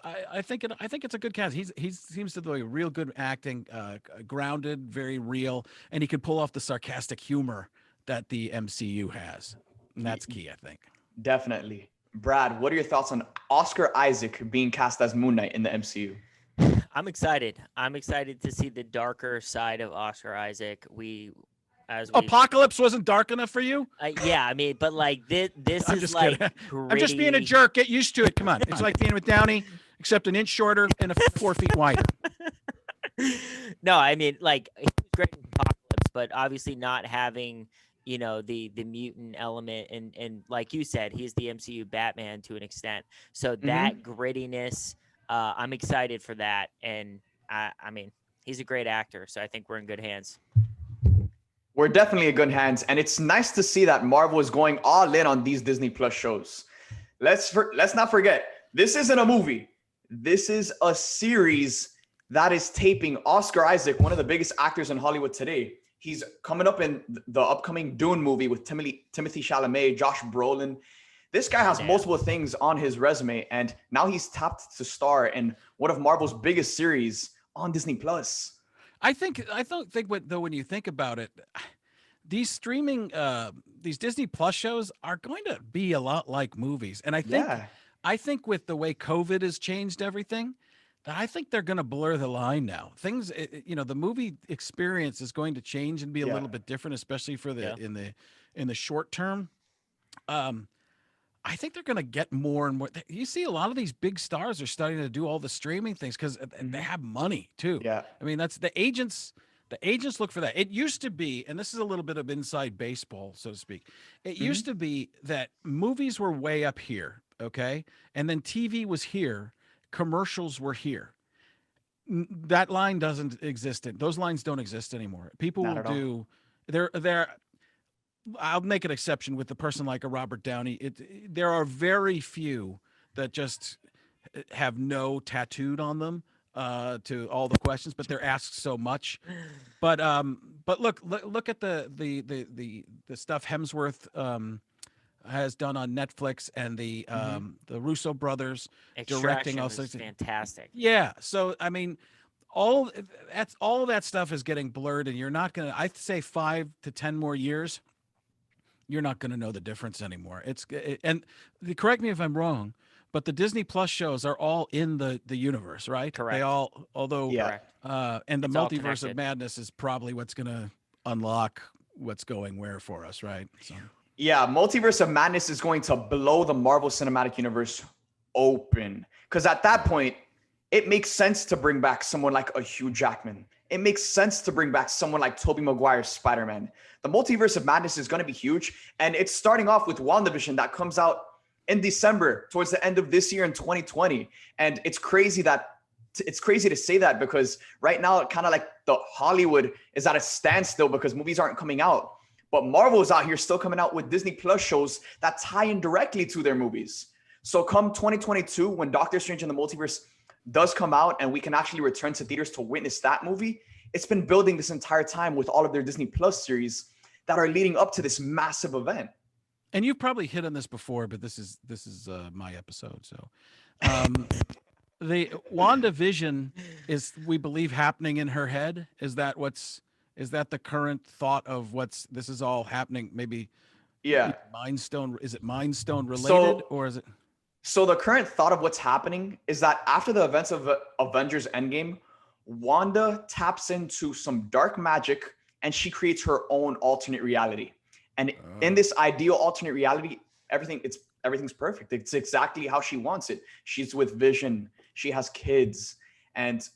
Speaker 2: I think it's a good cast. He seems to do real good acting, grounded, very real, and he can pull off the sarcastic humor that the MCU has, and that's key, I think.
Speaker 1: Definitely. Brad, what are your thoughts on Oscar Isaac being cast as Moon Knight in the MCU?
Speaker 4: I'm excited. I'm excited to see the darker side of Oscar Isaac.
Speaker 2: Apocalypse wasn't dark enough for you?
Speaker 4: Yeah, I mean, but like this
Speaker 2: I'm
Speaker 4: is
Speaker 2: just
Speaker 4: like
Speaker 2: kidding.
Speaker 4: gritty.
Speaker 2: I'm just being a jerk. Get used to it. Come on. It's like being with Downey, except an inch shorter and 4 feet wider.
Speaker 4: No, I mean, like, he's great in Apocalypse, but obviously not having, the mutant element, and like you said, he's the MCU Batman to an extent. So that grittiness, I'm excited for that. And I mean, he's a great actor, so I think we're in good hands.
Speaker 1: We're definitely in good hands, and it's nice to see that Marvel is going all in on these Disney Plus shows. Let's not forget, this isn't a movie. This is a series that is taping Oscar Isaac, one of the biggest actors in Hollywood today. He's coming up in the upcoming Dune movie with Timothée Chalamet, Josh Brolin. This guy has multiple things on his resume, and now he's tapped to star in one of Marvel's biggest series on Disney Plus.
Speaker 2: I don't think when you think about it, these streaming, these Disney Plus shows are going to be a lot like movies. And I think with the way COVID has changed everything, I think they're going to blur the line now. Things, the movie experience is going to change and be a little bit different, especially for in the short term. I think they're going to get more and more. You see a lot of these big stars are starting to do all the streaming things because they have money too. Yeah. I mean, that's the agents look for that. It used to be, and this is a little bit of inside baseball, so to speak. It used to be that movies were way up here. Okay. And then TV was here. Commercials were here. That line doesn't exist. Those lines don't exist anymore. People will do, they're, I'll make an exception with the person like a Robert Downey. There are very few that just have no tattooed on them to all the questions, but they're asked so much. But look at the stuff Hemsworth has done on Netflix, and the Russo brothers directing also
Speaker 4: fantastic.
Speaker 2: Yeah, so I mean, all that stuff is getting blurred, and you're not gonna. I'd say 5 to 10 more years, you're not going to know the difference anymore. And correct me if I'm wrong, but the Disney Plus shows are all in the universe, right?
Speaker 4: Correct.
Speaker 2: They all, although, and the multiverse of madness is probably what's going to unlock what's going where for us, right? So.
Speaker 1: Yeah, multiverse of madness is going to blow the Marvel Cinematic Universe open. Because at that point, it makes sense to bring back someone like a Hugh Jackman. It makes sense to bring back someone like Tobey Maguire's Spider-Man. The multiverse of madness is going to be huge. And it's starting off with WandaVision that comes out in December, towards the end of this year in 2020. And it's crazy to say that, because right now, it kind of like the Hollywood is at a standstill because movies aren't coming out. But Marvel's out here still coming out with Disney Plus shows that tie in directly to their movies. So come 2022, when Doctor Strange in the Multiverse does come out and we can actually return to theaters to witness that movie, it's been building this entire time with all of their Disney Plus series that are leading up to this massive event.
Speaker 2: And you've probably hit on this before, but this is my episode. So the WandaVision is, we believe, happening in her head. Is that the current thought of this is all happening? Maybe Mind Stone. Is it Mind Stone related, or is it?
Speaker 1: So the current thought of what's happening is that after the events of Avengers Endgame, Wanda taps into some dark magic and she creates her own alternate reality. And in this ideal alternate reality, everything's perfect. It's exactly how she wants it. She's with Vision. She has kids. And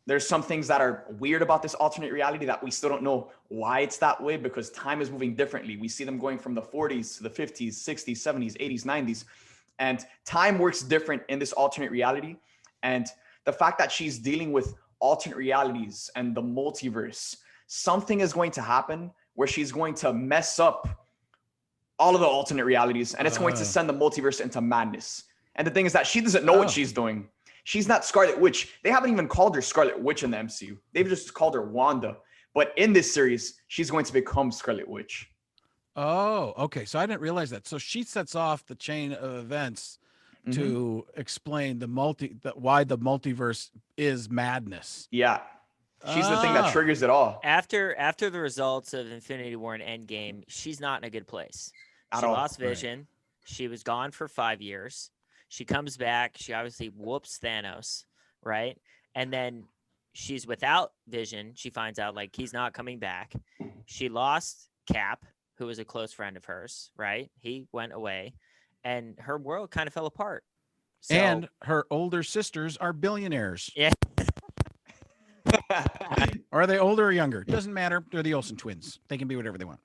Speaker 1: there's some things that are weird about this alternate reality that we still don't know why it's that way, because time is moving differently. We see them going from the 40s to the 50s, 60s, 70s, 80s, 90s. And time works different in this alternate reality. And the fact that she's dealing with alternate realities and the multiverse, something is going to happen where she's going to mess up all of the alternate realities, and it's going to send the multiverse into madness. And the thing is that she doesn't know what she's doing. She's not Scarlet Witch. They haven't even called her Scarlet Witch in the MCU. They've just called her Wanda. But in this series, she's going to become Scarlet Witch.
Speaker 2: Oh, okay. So I didn't realize that. So she sets off the chain of events to explain why the multiverse is madness.
Speaker 1: Yeah. She's the thing that triggers it all.
Speaker 4: After the results of Infinity War and Endgame, she's not in a good place. She lost Vision. Right. She was gone for 5 years. She comes back. She obviously whoops Thanos, right? And then she's without Vision. She finds out like he's not coming back. She lost Cap, who was a close friend of hers, right? He went away, and her world kind of fell apart. So,
Speaker 2: and her older sisters are billionaires.
Speaker 4: Yeah.
Speaker 2: Are they older or younger? Doesn't matter. They're the Olsen twins. They can be whatever they want.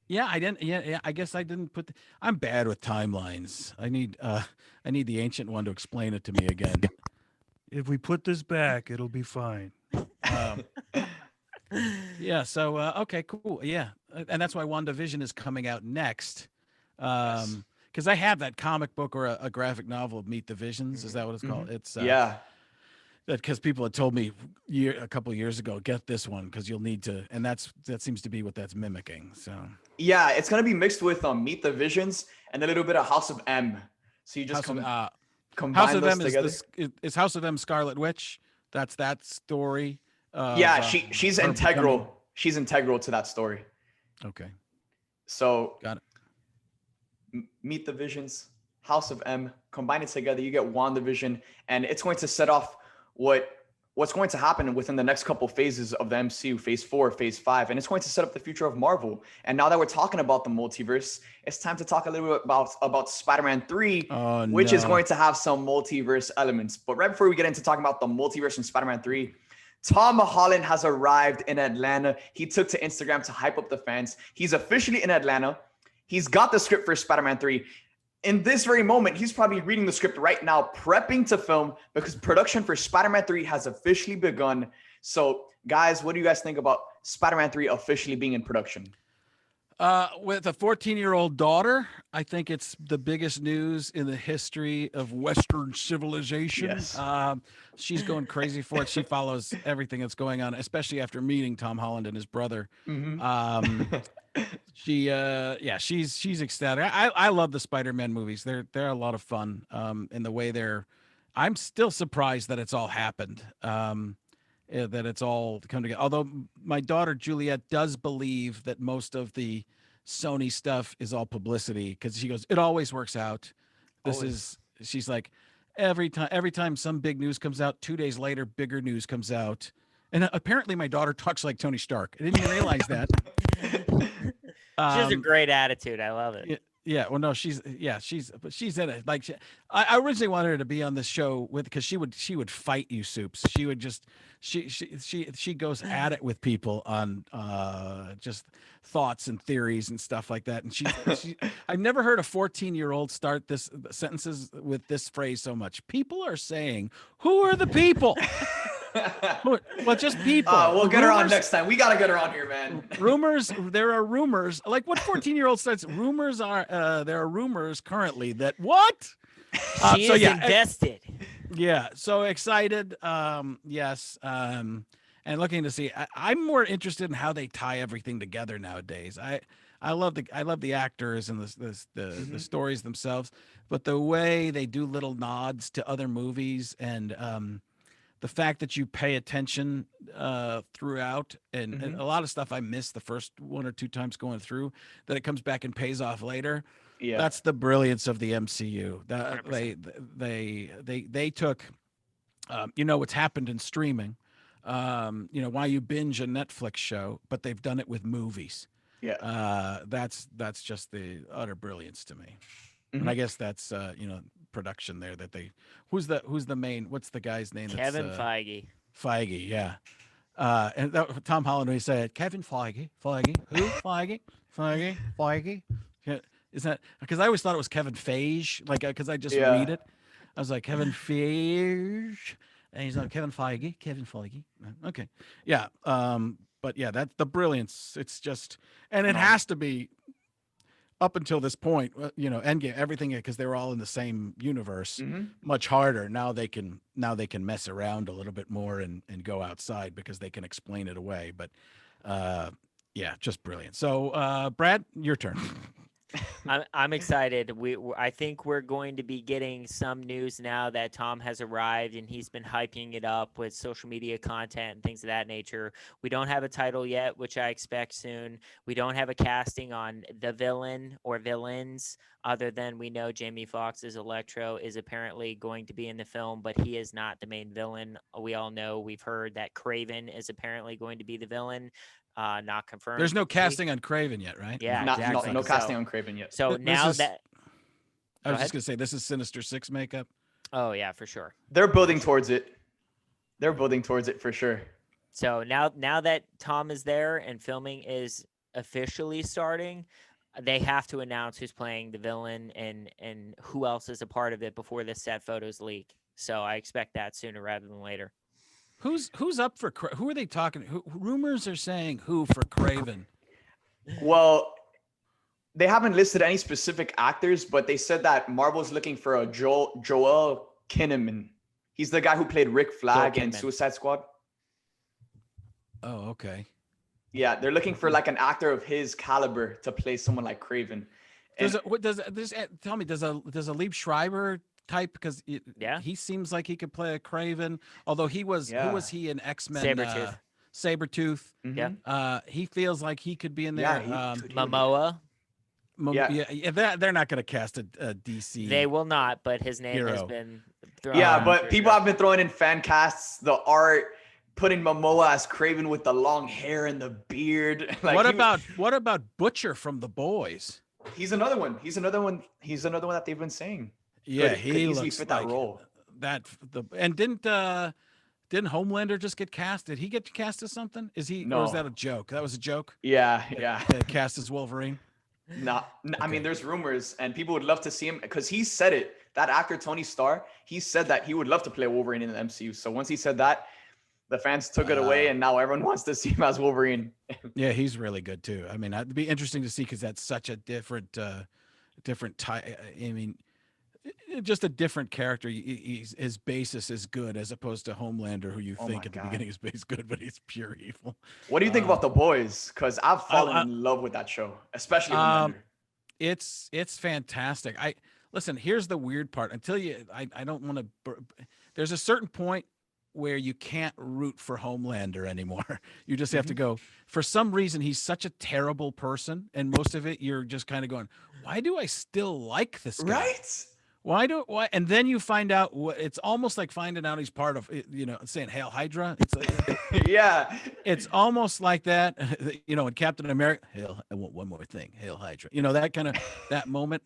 Speaker 2: Yeah, I didn't. Yeah, I guess I didn't put. I'm bad with timelines. I need the ancient one to explain it to me again.
Speaker 3: If we put this back, it'll be fine.
Speaker 2: Yeah. So okay, cool. Yeah, and that's why WandaVision is coming out next. Because I have that comic book or a graphic novel of Meet the Visions. Is that what it's called? It's because people had told me a couple of years ago, get this one because you'll need to, and that seems to be what that's mimicking. So
Speaker 1: yeah, it's gonna be mixed with Meet the Visions and a little bit of House of M. So you just combine
Speaker 2: House of
Speaker 1: those
Speaker 2: M
Speaker 1: together.
Speaker 2: Is House of M Scarlet Witch? That's that story.
Speaker 1: She's integral. She's integral to that story.
Speaker 2: Okay.
Speaker 1: So
Speaker 2: got it.
Speaker 1: Meet the Visions, House of M, combine it together, you get WandaVision, and it's going to set off what's going to happen within the next couple phases of the MCU, phase 4, phase 5, and it's going to set up the future of Marvel. And now that we're talking about the multiverse, it's time to talk a little bit about Spider-Man 3, which is going to have some multiverse elements. But right before we get into talking about the multiverse and Spider-Man 3, Tom Holland has arrived in Atlanta. He took to Instagram to hype up the fans. He's officially in Atlanta. He's got the script for Spider-Man 3. In this very moment, he's probably reading the script right now, prepping to film, because production for Spider-Man 3 has officially begun. So, guys, what do you guys think about Spider-Man 3 officially being in production?
Speaker 2: With a 14-year-old daughter, I think it's the biggest news in the history of Western civilization.
Speaker 1: Yes.
Speaker 2: She's going crazy for it. She follows everything that's going on, especially after meeting Tom Holland and his brother. She's ecstatic. I love the Spider-Man movies. They're a lot of fun. In the way I'm still surprised that it's all happened. That it's all come together. Although my daughter Juliet does believe that most of the Sony stuff is all publicity, because she goes, it always works out. She's like, every time some big news comes out, 2 days later, bigger news comes out. And apparently my daughter talks like Tony Stark. I didn't even realize that.
Speaker 4: She has a great attitude. I love it.
Speaker 2: Yeah, well, no, she's in it. Like, I originally wanted her to be on this show because she would fight you, Soups. She would just she goes at it with people on just thoughts and theories and stuff like that. And she I've never heard a 14-year-old start this sentences with this phrase so much. People are saying, "Who are the people?" Well, just people.
Speaker 1: We'll get her on next time. We gotta get her on here, man.
Speaker 2: Rumors. There are rumors. Like, what 14-year-old starts? Rumors are. There are rumors currently that what?
Speaker 4: She is invested.
Speaker 2: Yeah. So excited. Yes. And looking to see. I'm more interested in how they tie everything together nowadays. I love the actors and the stories themselves, but the way they do little nods to other movies and the fact that you pay attention throughout and a lot of stuff I missed the first one or two times going through, that it comes back and pays off later. Yeah, that's the brilliance of the MCU. That they took, what's happened in streaming, why you binge a Netflix show, but they've done it with movies. Yeah, that's just the utter brilliance to me. And I guess that's production there that they who's the main, what's the guy's name?
Speaker 4: Kevin Feige.
Speaker 2: Feige, yeah. And Tom Holland, when he said Kevin Feige, who? Feige. Yeah, is that because I always thought it was Kevin Feige, like because I just read it. I was like Kevin Feige, and he's like Kevin Feige. Okay, yeah. But yeah, that's the brilliance. It's just, and it has to be. Up until this point, Endgame, everything, because they were all in the same universe, much harder. Now they can mess around a little bit more and go outside because they can explain it away. But yeah, just brilliant. So Brad, your turn.
Speaker 4: I'm excited. I think we're going to be getting some news now that Tom has arrived, and he's been hyping it up with social media content and things of that nature. We don't have a title yet, which I expect soon. We don't have a casting on the villain or villains, other than we know Jamie Foxx's Electro is apparently going to be in the film, but he is not the main villain. We all know, we've heard that Craven is apparently going to be the villain. Not confirmed.
Speaker 2: There's no casting on Craven yet, right?
Speaker 4: Yeah, exactly.
Speaker 1: No casting on Craven yet.
Speaker 4: So now
Speaker 2: I was just gonna say, this is Sinister Six makeup.
Speaker 4: Oh yeah, for sure.
Speaker 1: They're building towards it. For sure.
Speaker 4: So now that Tom is there and filming is officially starting, they have to announce who's playing the villain and who else is a part of it before the set photos leak. So I expect that sooner rather than later.
Speaker 2: Who's up for? Who are they talking? Rumors are saying who for Craven?
Speaker 1: Well, they haven't listed any specific actors, but they said that Marvel's looking for a Joel Kinnaman. He's the guy who played Rick Flag in Suicide Squad.
Speaker 2: Oh, okay.
Speaker 1: Yeah, they're looking for like an actor of his caliber to play someone like Craven.
Speaker 2: Tell me, does a Liev Schreiber type, because he seems like he could play a Craven, although who was he in X-Men? Sabretooth.
Speaker 4: Yeah.
Speaker 2: He feels like he could be in there.
Speaker 4: Momoa.
Speaker 2: They're not going to cast a DC.
Speaker 4: They will not, but his name has been thrown.
Speaker 1: Yeah, but people have been throwing in fan casts, the art, putting Momoa as Craven with the long hair and the beard. Like,
Speaker 2: what about Butcher from The Boys?
Speaker 1: He's another one. He's another one that they've been saying.
Speaker 2: Yeah,
Speaker 1: he easily fit that role.
Speaker 2: And didn't Homelander just get cast? Did he get cast as something? No. Or was that a joke? That was a joke.
Speaker 1: Yeah.
Speaker 2: Cast as Wolverine.
Speaker 1: No, okay. I mean, there's rumors, and people would love to see him because he said it. That actor Tony Starr, he said that he would love to play Wolverine in the MCU. So once he said that, the fans took it away, and now everyone wants to see him as Wolverine.
Speaker 2: Yeah, he's really good too. I mean, it'd be interesting to see because that's such a different type. I mean, just a different character. His basis is good as opposed to Homelander, who you think at the beginning is base good, but he's pure evil.
Speaker 1: What do you think about The Boys? Because I've fallen in love with that show, especially Homelander.
Speaker 2: It's fantastic. Listen. Here's the weird part. I don't want to. There's a certain point where you can't root for Homelander anymore. You just have to go. For some reason, he's such a terrible person, and most of it you're just kind of going, why do I still like this guy?
Speaker 1: Right?
Speaker 2: Why? And then you find out it's almost like finding out he's part of, saying Hail Hydra. It's like,
Speaker 1: Yeah.
Speaker 2: it's almost like that, in Captain America, Hail, I want one more thing, Hail Hydra. That kind of that moment,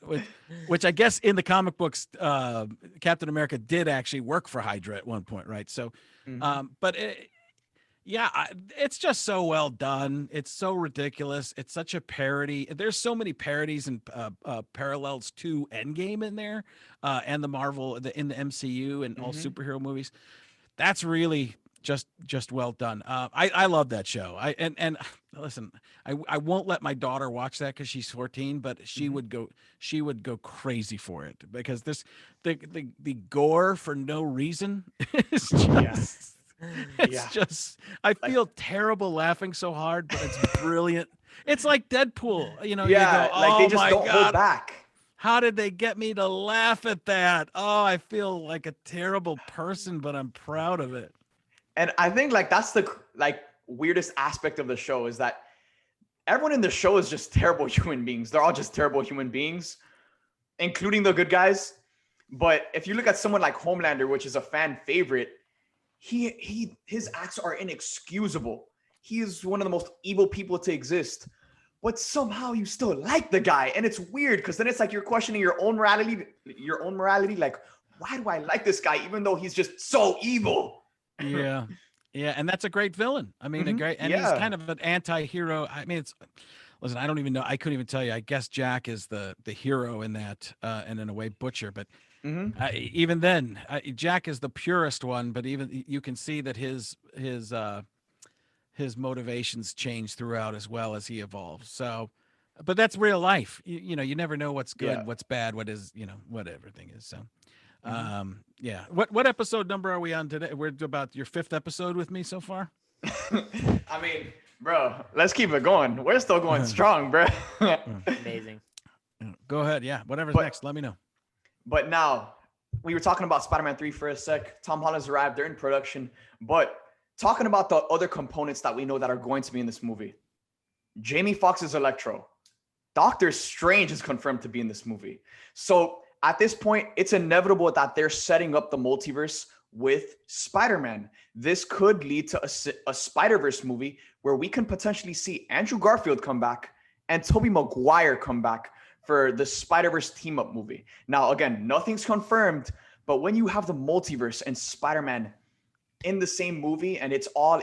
Speaker 2: which I guess in the comic books, Captain America did actually work for Hydra at one point, right? So, but it's just so well done. It's so ridiculous. It's such a parody. There's so many parodies and parallels to Endgame in there, and the Marvel in the MCU and all superhero movies. That's really just well done. I love that show. And listen, I won't let my daughter watch that because she's 14, but she would go crazy for it because the gore for no reason is just. It's just I feel terrible laughing so hard, but it's brilliant. It's like Deadpool, you go,
Speaker 1: like they
Speaker 2: oh
Speaker 1: just
Speaker 2: my
Speaker 1: don't
Speaker 2: God,
Speaker 1: hold back.
Speaker 2: how did they get me to laugh at that? Oh, I feel like a terrible person, but I'm proud of it.
Speaker 1: And I think like that's the weirdest aspect of the show is that everyone in the show is just terrible human beings. They're all just terrible human beings, including the good guys. But if you look at someone like Homelander, which is a fan favorite, his acts are inexcusable. He is one of the most evil people to exist, but somehow you still like the guy, and it's weird because then it's like you're questioning your own morality. Like, why do I like this guy even though he's just so evil?
Speaker 2: Yeah, and that's a great villain. I mean, he's kind of an anti-hero. I mean, listen, I don't even know. I couldn't even tell you. I guess Jack is the hero in that, and in a way, Butcher, but. Even then, Jack is the purest one, but even you can see that his motivations change throughout as well as he evolves. So, but that's real life. You never know what's good, what's bad, what is, what everything is. So, What episode number are we on today? We're about your 5th episode with me so far.
Speaker 1: I mean, bro, let's keep it going. We're still going strong, bro.
Speaker 4: Amazing.
Speaker 2: Go ahead. Yeah. Whatever's next, let me know.
Speaker 1: But now, we were talking about Spider-Man 3 for a sec. Tom Holland's arrived. They're in production. But talking about the other components that we know that are going to be in this movie. Jamie Foxx is Electro. Doctor Strange is confirmed to be in this movie. So at this point, it's inevitable that they're setting up the multiverse with Spider-Man. This could lead to a Spider-Verse movie where we can potentially see Andrew Garfield come back and Tobey Maguire come back for the Spider-Verse team-up movie. Now, again, nothing's confirmed, but when you have the multiverse and Spider-Man in the same movie and it's all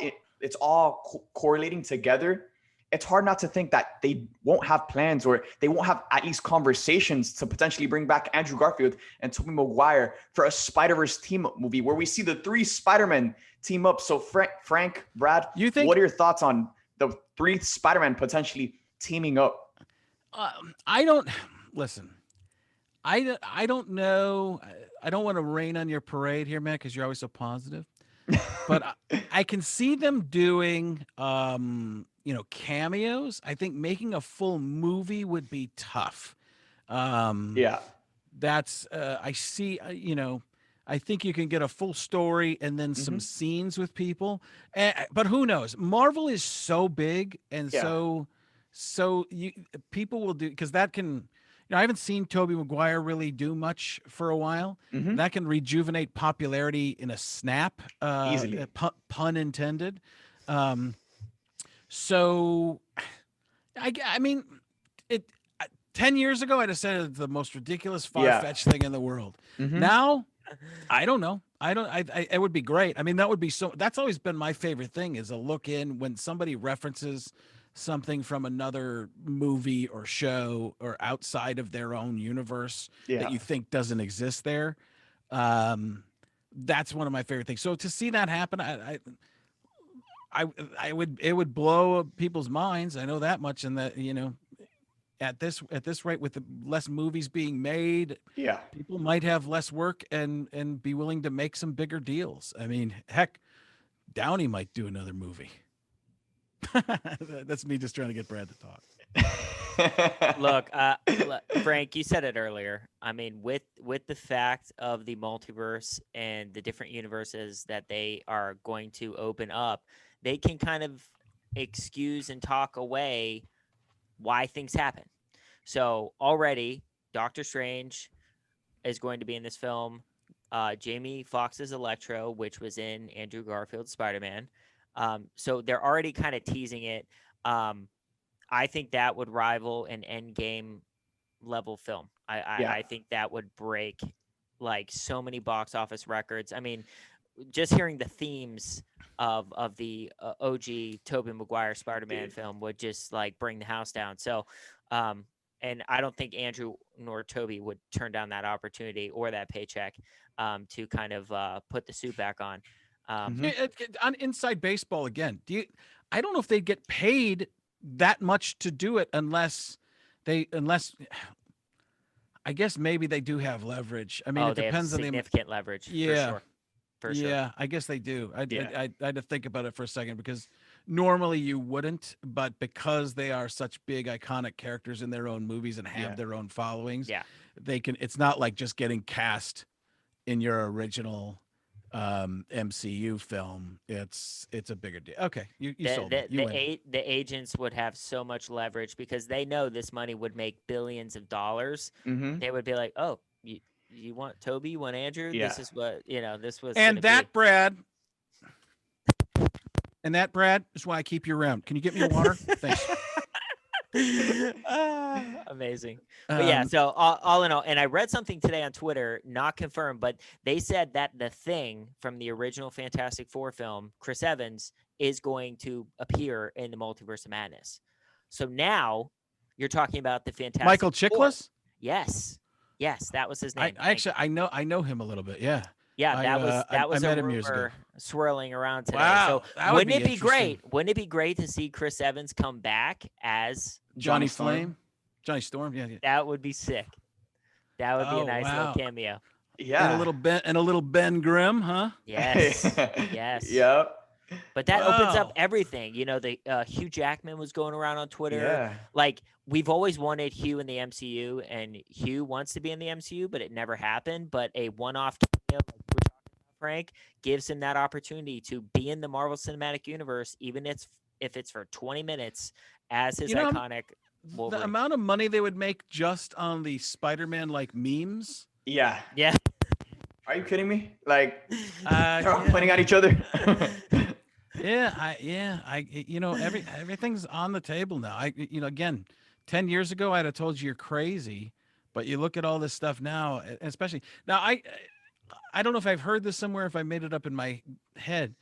Speaker 1: correlating together, it's hard not to think that they won't have plans or they won't have at least conversations to potentially bring back Andrew Garfield and Tobey Maguire for a Spider-Verse team-up movie where we see the 3 Spider-Men team up. So Frank, Brad, what are your thoughts on the 3 Spider-Men potentially teaming up?
Speaker 2: I don't know. I don't want to rain on your parade here, man, because you're always so positive. But I can see them doing, cameos. I think making a full movie would be tough. That's I see. I think you can get a full story and then some scenes with people. But who knows? Marvel is so big and so people will do, because that can, I haven't seen Tobey Maguire really do much for a while. That can rejuvenate popularity in a snap,
Speaker 1: easily.
Speaker 2: Pun intended. So I mean, 10 years ago, I'd have said it's the most ridiculous, far-fetched thing in the world. Now, I don't know. It would be great. I mean, that's always been my favorite thing, is a look in when somebody references something from another movie or show or outside of their own universe that you think doesn't exist there. That's one of my favorite things. So to see that happen, it would blow people's minds. I know that much. And that, at this rate, with the less movies being made, people might have less work and be willing to make some bigger deals. I mean, heck, Downey might do another movie. That's me just trying to get Brad to talk.
Speaker 4: Look, Frank, you said it earlier. I mean, with the fact of the multiverse and the different universes that they are going to open up, they can kind of excuse and talk away why things happen. So already, Doctor Strange, is going to be in this film. Jamie Foxx's Electro, which was in Andrew Garfield's Spider-Man. So they're already kind of teasing it. I think that would rival an Endgame level film. I think that would break like so many box office records. I mean, just hearing the themes of the OG Tobey Maguire Spider-Man film would just like bring the house down. So, and I don't think Andrew nor Toby would turn down that opportunity or that paycheck to kind of put the suit back on.
Speaker 2: On Inside Baseball again, I don't know if they'd get paid that much to do it unless I guess maybe they do have leverage. I mean, it depends on the
Speaker 4: significant leverage.
Speaker 2: Yeah.
Speaker 4: For sure.
Speaker 2: Yeah, I guess they do. I had to think about it for a second because normally you wouldn't, but because they are such big iconic characters in their own movies and have their own followings, they can. It's not like just getting cast in your original MCU film. It's a bigger deal. Okay, you sold it.
Speaker 4: The agents would have so much leverage because they know this money would make billions of dollars. They would be like, oh, you want Toby? You want Andrew? This is what this was.
Speaker 2: And that Brad is why I keep you around. Can you get me a water? Thanks.
Speaker 4: Amazing. But yeah, so all in all, and I read something today on Twitter, not confirmed, but they said that the Thing from the original Fantastic Four film, Chris Evans, is going to appear in the Multiverse of Madness. So now you're talking about the Fantastic
Speaker 2: Michael
Speaker 4: Four.
Speaker 2: Chiklis?
Speaker 4: Yes, that was his name.
Speaker 2: I know him a little bit. Yeah.
Speaker 4: Yeah, that was a rumor swirling around today.
Speaker 2: Wow,
Speaker 4: so wouldn't it be great? Wouldn't it be great to see Chris Evans come back as
Speaker 2: Johnny Storm? Yeah.
Speaker 4: That would be sick. That would be a nice little cameo.
Speaker 1: Yeah.
Speaker 2: And a little Ben Grimm, huh?
Speaker 4: Yes. Yes.
Speaker 1: Yep.
Speaker 4: But that opens up everything. The Hugh Jackman was going around on Twitter.
Speaker 1: Yeah.
Speaker 4: Like, we've always wanted Hugh in the MCU, and Hugh wants to be in the MCU, but it never happened. But a one-off cameo, like we're talking about, Frank, gives him that opportunity to be in the Marvel Cinematic Universe, even if it's for 20 minutes, as his iconic Wolverine.
Speaker 2: The amount of money they would make just on the Spider-Man like memes.
Speaker 1: Yeah.
Speaker 4: Yeah.
Speaker 1: Are you kidding me? Like, they're all pointing at each other.
Speaker 2: Everything's on the table now. Again, 10 years ago, I'd have told you you're crazy, but you look at all this stuff now, especially now. I don't know if I've heard this somewhere, if I made it up in my head.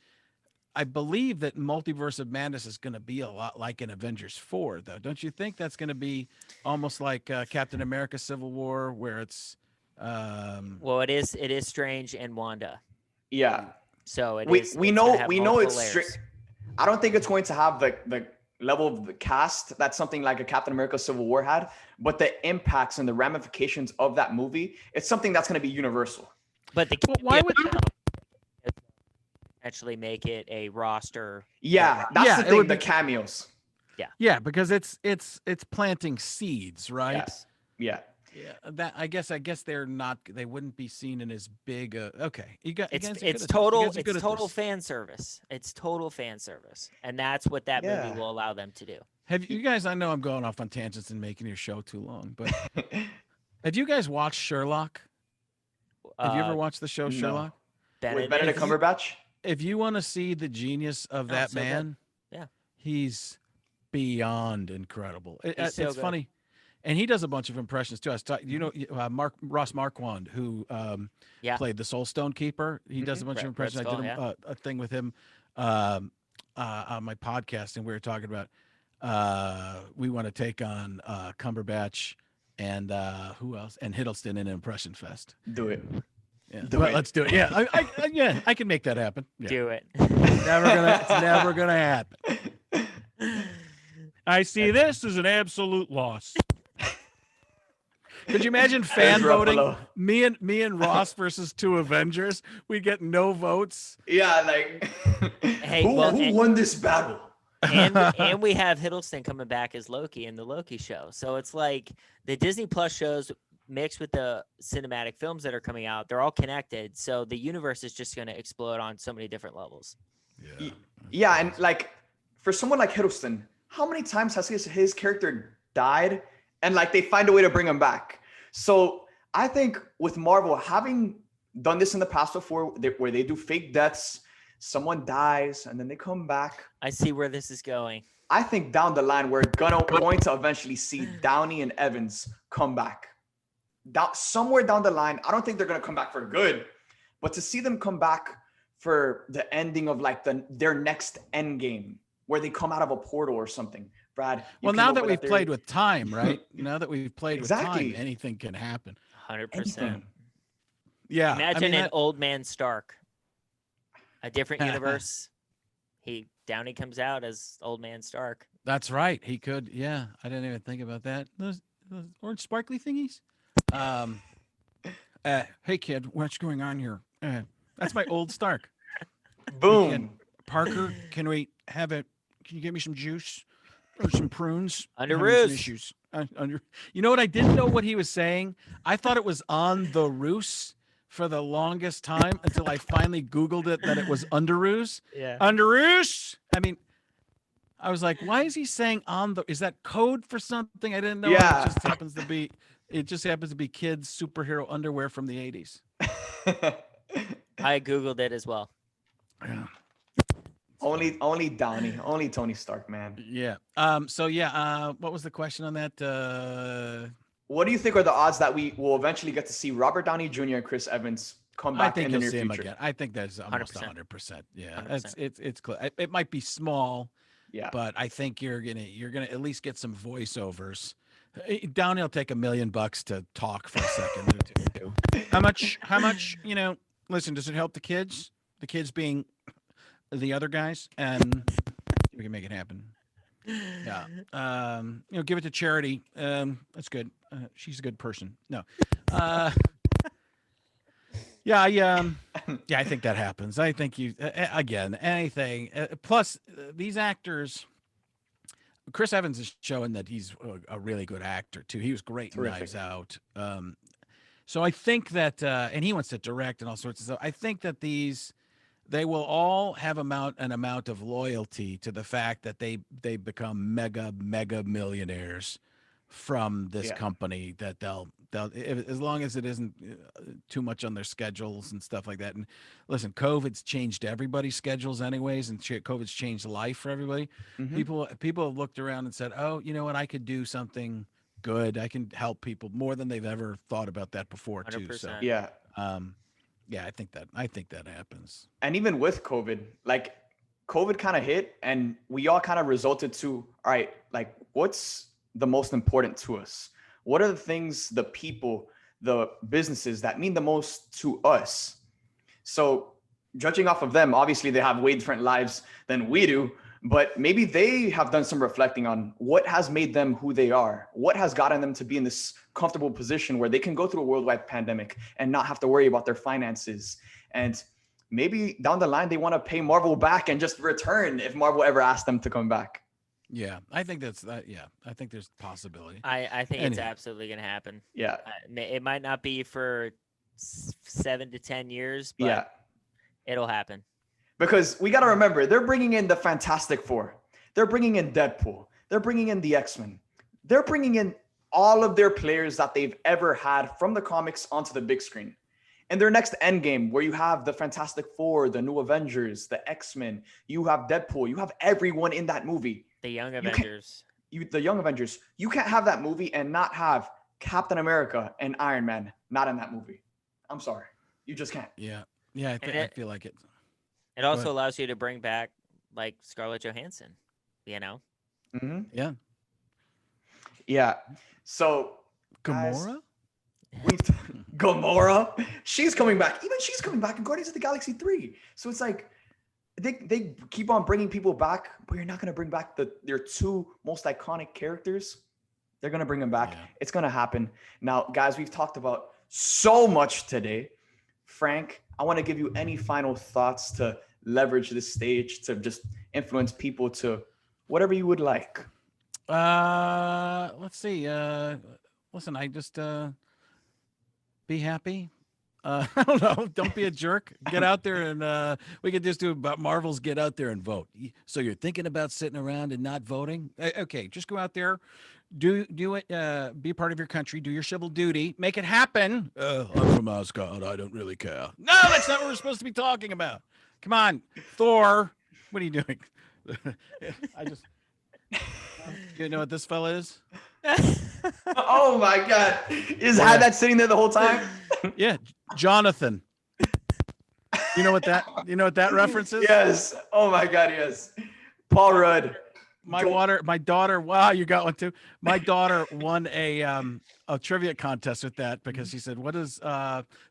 Speaker 2: I believe that Multiverse of Madness is going to be a lot like an Avengers 4, though. Don't you think that's going to be almost like Captain America: Civil War, where it's
Speaker 4: well, it is Strange and Wanda.
Speaker 1: Yeah.
Speaker 4: So
Speaker 1: we know it's strict. I don't think it's going to have the level of the cast that something like a Captain America Civil War had, but the impacts and the ramifications of that movie, it's something that's going to be universal.
Speaker 4: But
Speaker 2: why would
Speaker 4: actually make it a roster?
Speaker 1: Yeah, that's the thing. The cameos.
Speaker 2: Yeah, because it's planting seeds, right?
Speaker 1: Yes. Yeah.
Speaker 2: Yeah, that I guess they wouldn't be seen in as big okay.
Speaker 4: It's total fan service. It's total fan service. And that's what that movie will allow them to do.
Speaker 2: Have you guys, I know I'm going off on tangents and making your show too long, but have you guys watched Sherlock? Have you ever watched the show Sherlock?
Speaker 1: With Benedict Cumberbatch?
Speaker 2: If you want to see the genius of that man, he's beyond incredible. It's funny. And he does a bunch of impressions too. Ross Marquand, who played the Soul Stone Keeper. He does a bunch of impressions. I did a thing with him on my podcast, and we were talking about we want to take on Cumberbatch and who else? And Hiddleston in Impression Fest.
Speaker 1: Do it.
Speaker 2: Yeah. Let's do it. Yeah, I can make that happen. Yeah.
Speaker 4: Do it.
Speaker 2: It's never gonna happen.
Speaker 3: I see this as an absolute loss.
Speaker 2: Could you imagine fan voting? Me and Ross versus two Avengers. We get no votes.
Speaker 1: Yeah, like who won this battle?
Speaker 4: And we have Hiddleston coming back as Loki in the Loki show. So it's like the Disney Plus shows mixed with the cinematic films that are coming out. They're all connected. So the universe is just going to explode on so many different levels.
Speaker 1: Yeah, and like for someone like Hiddleston, how many times has his character died? And like they find a way to bring him back. So I think with Marvel having done this in the past before, where they do fake deaths, someone dies and then they come back.
Speaker 4: I see where this is going.
Speaker 1: I think down the line we're going to eventually see Downey and Evans come back. Somewhere down the line, I don't think they're going to come back for good, but to see them come back for the ending of like their next end game, where they come out of a portal or something. Brad.
Speaker 2: Well, now that we've played with time, right? Now that we've played with time, anything can happen.
Speaker 4: 100%.
Speaker 2: Yeah.
Speaker 4: Imagine an old man Stark. A different universe. Downey comes out as old man Stark.
Speaker 2: That's right. He could. Yeah. I didn't even think about that. Those orange sparkly thingies. Hey kid, what's going on here? That's my old Stark.
Speaker 1: Boom.
Speaker 2: Hey, kid, Parker, can we have it? Can you give me some juice or some prunes?
Speaker 4: Under
Speaker 2: some issues. You know what? I didn't know what he was saying. I thought it was on the Roos for the longest time until I finally Googled it that it was Underoos.
Speaker 4: Yeah.
Speaker 2: Underoos. I mean, I was like, why is he saying on the? Is that code for something? I didn't know.
Speaker 1: Yeah.
Speaker 2: It just happens to be. It just happens to be kids' superhero underwear from the 80s.
Speaker 4: I Googled it as well.
Speaker 2: Yeah.
Speaker 1: Only Downey, only Tony Stark, man.
Speaker 2: Yeah. So yeah. What was the question on that?
Speaker 1: What do you think are the odds that we will eventually get to see Robert Downey Jr. and Chris Evans come back in the near future?
Speaker 2: Again. I think that's almost 100%. Yeah.
Speaker 4: 100%.
Speaker 2: It's close. It might be small.
Speaker 1: Yeah.
Speaker 2: But I think you're gonna at least get some voiceovers. Downey will take $1 million to talk for a second or two. How much? Listen, does it help the kids? The kids being the other guys, and we can make it happen. Yeah. Give it to charity. That's good. She's a good person. No. Yeah. I think that happens. I think again, anything. Plus, these actors. Chris Evans is showing that he's a really good actor too. He was great in Knives Out. So I think that, and he wants to direct and all sorts of stuff. I think that they will all have an amount of loyalty to the fact that they become mega millionaires from this company, that they'll as long as it isn't too much on their schedules and stuff like that. And listen, COVID's changed everybody's schedules anyways, and COVID's changed life for everybody. Mm-hmm. People have looked around and said, oh, you know what, I could do something good. I can help people more than they've ever thought about that before 100%. Too. So yeah, I think that happens.
Speaker 1: And even with COVID, like COVID kind of hit, and we all kind of resulted to, all right, like what's the most important to us? What are the things, the people, the businesses that mean the most to us? So judging off of them, obviously they have way different lives than we do, but maybe they have done some reflecting on what has made them who they are, what has gotten them to be in this comfortable position where they can go through a worldwide pandemic and not have to worry about their finances. And maybe down the line, they want to pay Marvel back and just return if Marvel ever asks them to come back.
Speaker 2: Yeah, I think that's that. Yeah, I think there's possibility.
Speaker 4: I think it's absolutely going to happen.
Speaker 1: Yeah.
Speaker 4: It might not be for 7 to 10 years, but it'll happen.
Speaker 1: Because we got to remember, they're bringing in the Fantastic Four. They're bringing in Deadpool. They're bringing in the X-Men. They're bringing in all of their players that they've ever had from the comics onto the big screen. And their next Endgame, where you have the Fantastic Four, the new Avengers, the X-Men, you have Deadpool, you have everyone in that movie.
Speaker 4: The Young Avengers.
Speaker 1: The Young Avengers. You can't have that movie and not have Captain America and Iron Man not in that movie. I'm sorry. You just can't.
Speaker 2: Yeah. Yeah, I feel like it.
Speaker 4: It also allows you to bring back, like, Scarlett Johansson, you know?
Speaker 1: Mm-hmm.
Speaker 2: Yeah.
Speaker 1: Yeah. So,
Speaker 2: Gamora?
Speaker 1: Gamora? She's coming back. Even she's coming back in Guardians of the Galaxy 3. So it's like, they keep on bringing people back, but you're not going to bring back their two most iconic characters. They're going to bring them back. Yeah. It's going to happen. Now, guys, we've talked about so much today. Frank, I want to give you any final thoughts to leverage this stage to just influence people to whatever you would like.
Speaker 2: Let's see. Listen, I just be happy. I don't know. Don't be a jerk. Get out there and we could just do about Marvel's get out there and vote. So you're thinking about sitting around and not voting? Okay, just go out there, do it, be part of your country, do your civil duty, make it happen. I'm from Asgard. I don't really care. No, that's not what we're supposed to be talking about. Come on, Thor. What are you doing? I just, you know what this fella is?
Speaker 1: Oh my God! Had that sitting there the whole time?
Speaker 2: Yeah, Jonathan. You know what that reference is?
Speaker 1: Yes. Oh my God, yes. Paul Rudd.
Speaker 2: My daughter. Wow, you got one too. My daughter won a trivia contest with that because she said, "What does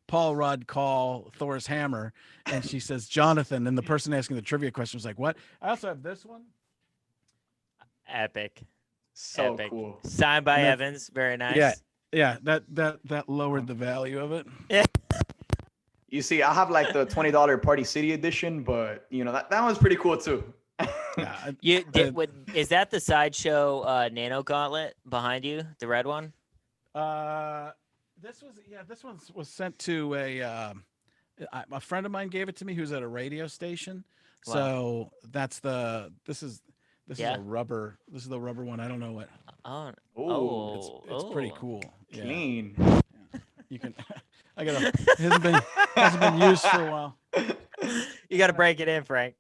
Speaker 2: Paul Rudd call Thor's hammer?" And she says, "Jonathan." And the person asking the trivia question was like, "What?" I also have this one.
Speaker 4: Epic.
Speaker 1: So
Speaker 4: Epic.
Speaker 1: cool.
Speaker 4: Signed by Evans. Very nice.
Speaker 2: Yeah. That lowered the value of it.
Speaker 4: Yeah.
Speaker 1: You see, I have like the $20 Party City edition, but you know that one's pretty cool too.
Speaker 4: You did. Is that the sideshow Nano Gauntlet behind you? The red one?
Speaker 2: This one was sent to a friend of mine gave it to me who's at a radio station.
Speaker 4: Wow.
Speaker 2: So this is a rubber. This is the rubber one. I don't know what.
Speaker 1: Oh,
Speaker 2: it's pretty cool.
Speaker 1: Clean.
Speaker 2: Yeah. You can. I got it hasn't been used for a while.
Speaker 4: You got to break it in, Frank.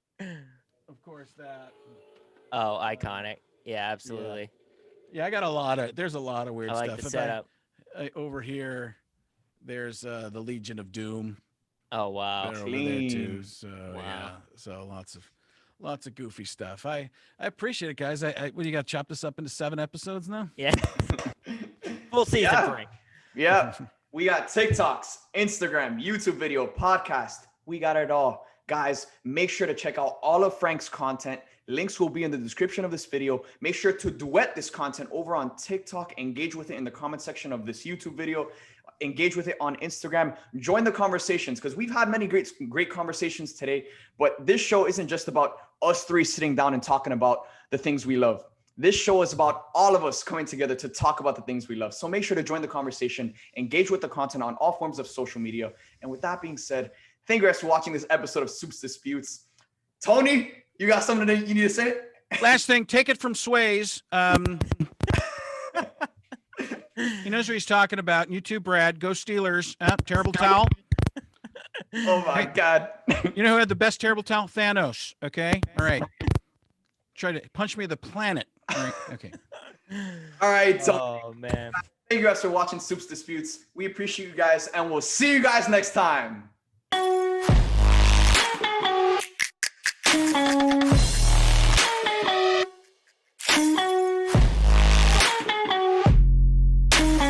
Speaker 2: Of course that.
Speaker 4: Oh, iconic. Yeah, absolutely.
Speaker 2: Yeah, I got there's a lot of weird
Speaker 4: I like
Speaker 2: stuff.
Speaker 4: the setup.
Speaker 2: Over here, there's the Legion of Doom.
Speaker 4: Oh wow.
Speaker 2: They're over there too. So
Speaker 4: Wow.
Speaker 2: yeah, so lots of goofy stuff. I appreciate it, guys. What do you got? Chop this up into 7 episodes now?
Speaker 4: Yeah. Full season, Frank.
Speaker 1: Yeah. We got TikToks, Instagram, YouTube video, podcast. We got it all. Guys, make sure to check out all of Frank's content. Links will be in the description of this video. Make sure to duet this content over on TikTok. Engage with it in the comment section of this YouTube video. Engage with it on Instagram. Join the conversations because we've had many great conversations today. But this show isn't just about us 3 sitting down and talking about the things we love. This show is about all of us coming together to talk about the things we love. So make sure to join the conversation, engage with the content on all forms of social media. And with that being said, thank you guys for watching this episode of Supes Disputes. Tony, you got something that you need to say?
Speaker 2: Last thing, take it from Swayze. He knows what he's talking about. And you too, Brad. Go Steelers. Terrible towel.
Speaker 1: Oh my God.
Speaker 2: You know who had the best terrible towel? Thanos. Okay. All right. Try to punch me the planet. All right. Okay.
Speaker 1: All right. So
Speaker 4: Oh man.
Speaker 1: thank you guys for watching Supes Disputes. We appreciate you guys and we'll see you guys next time.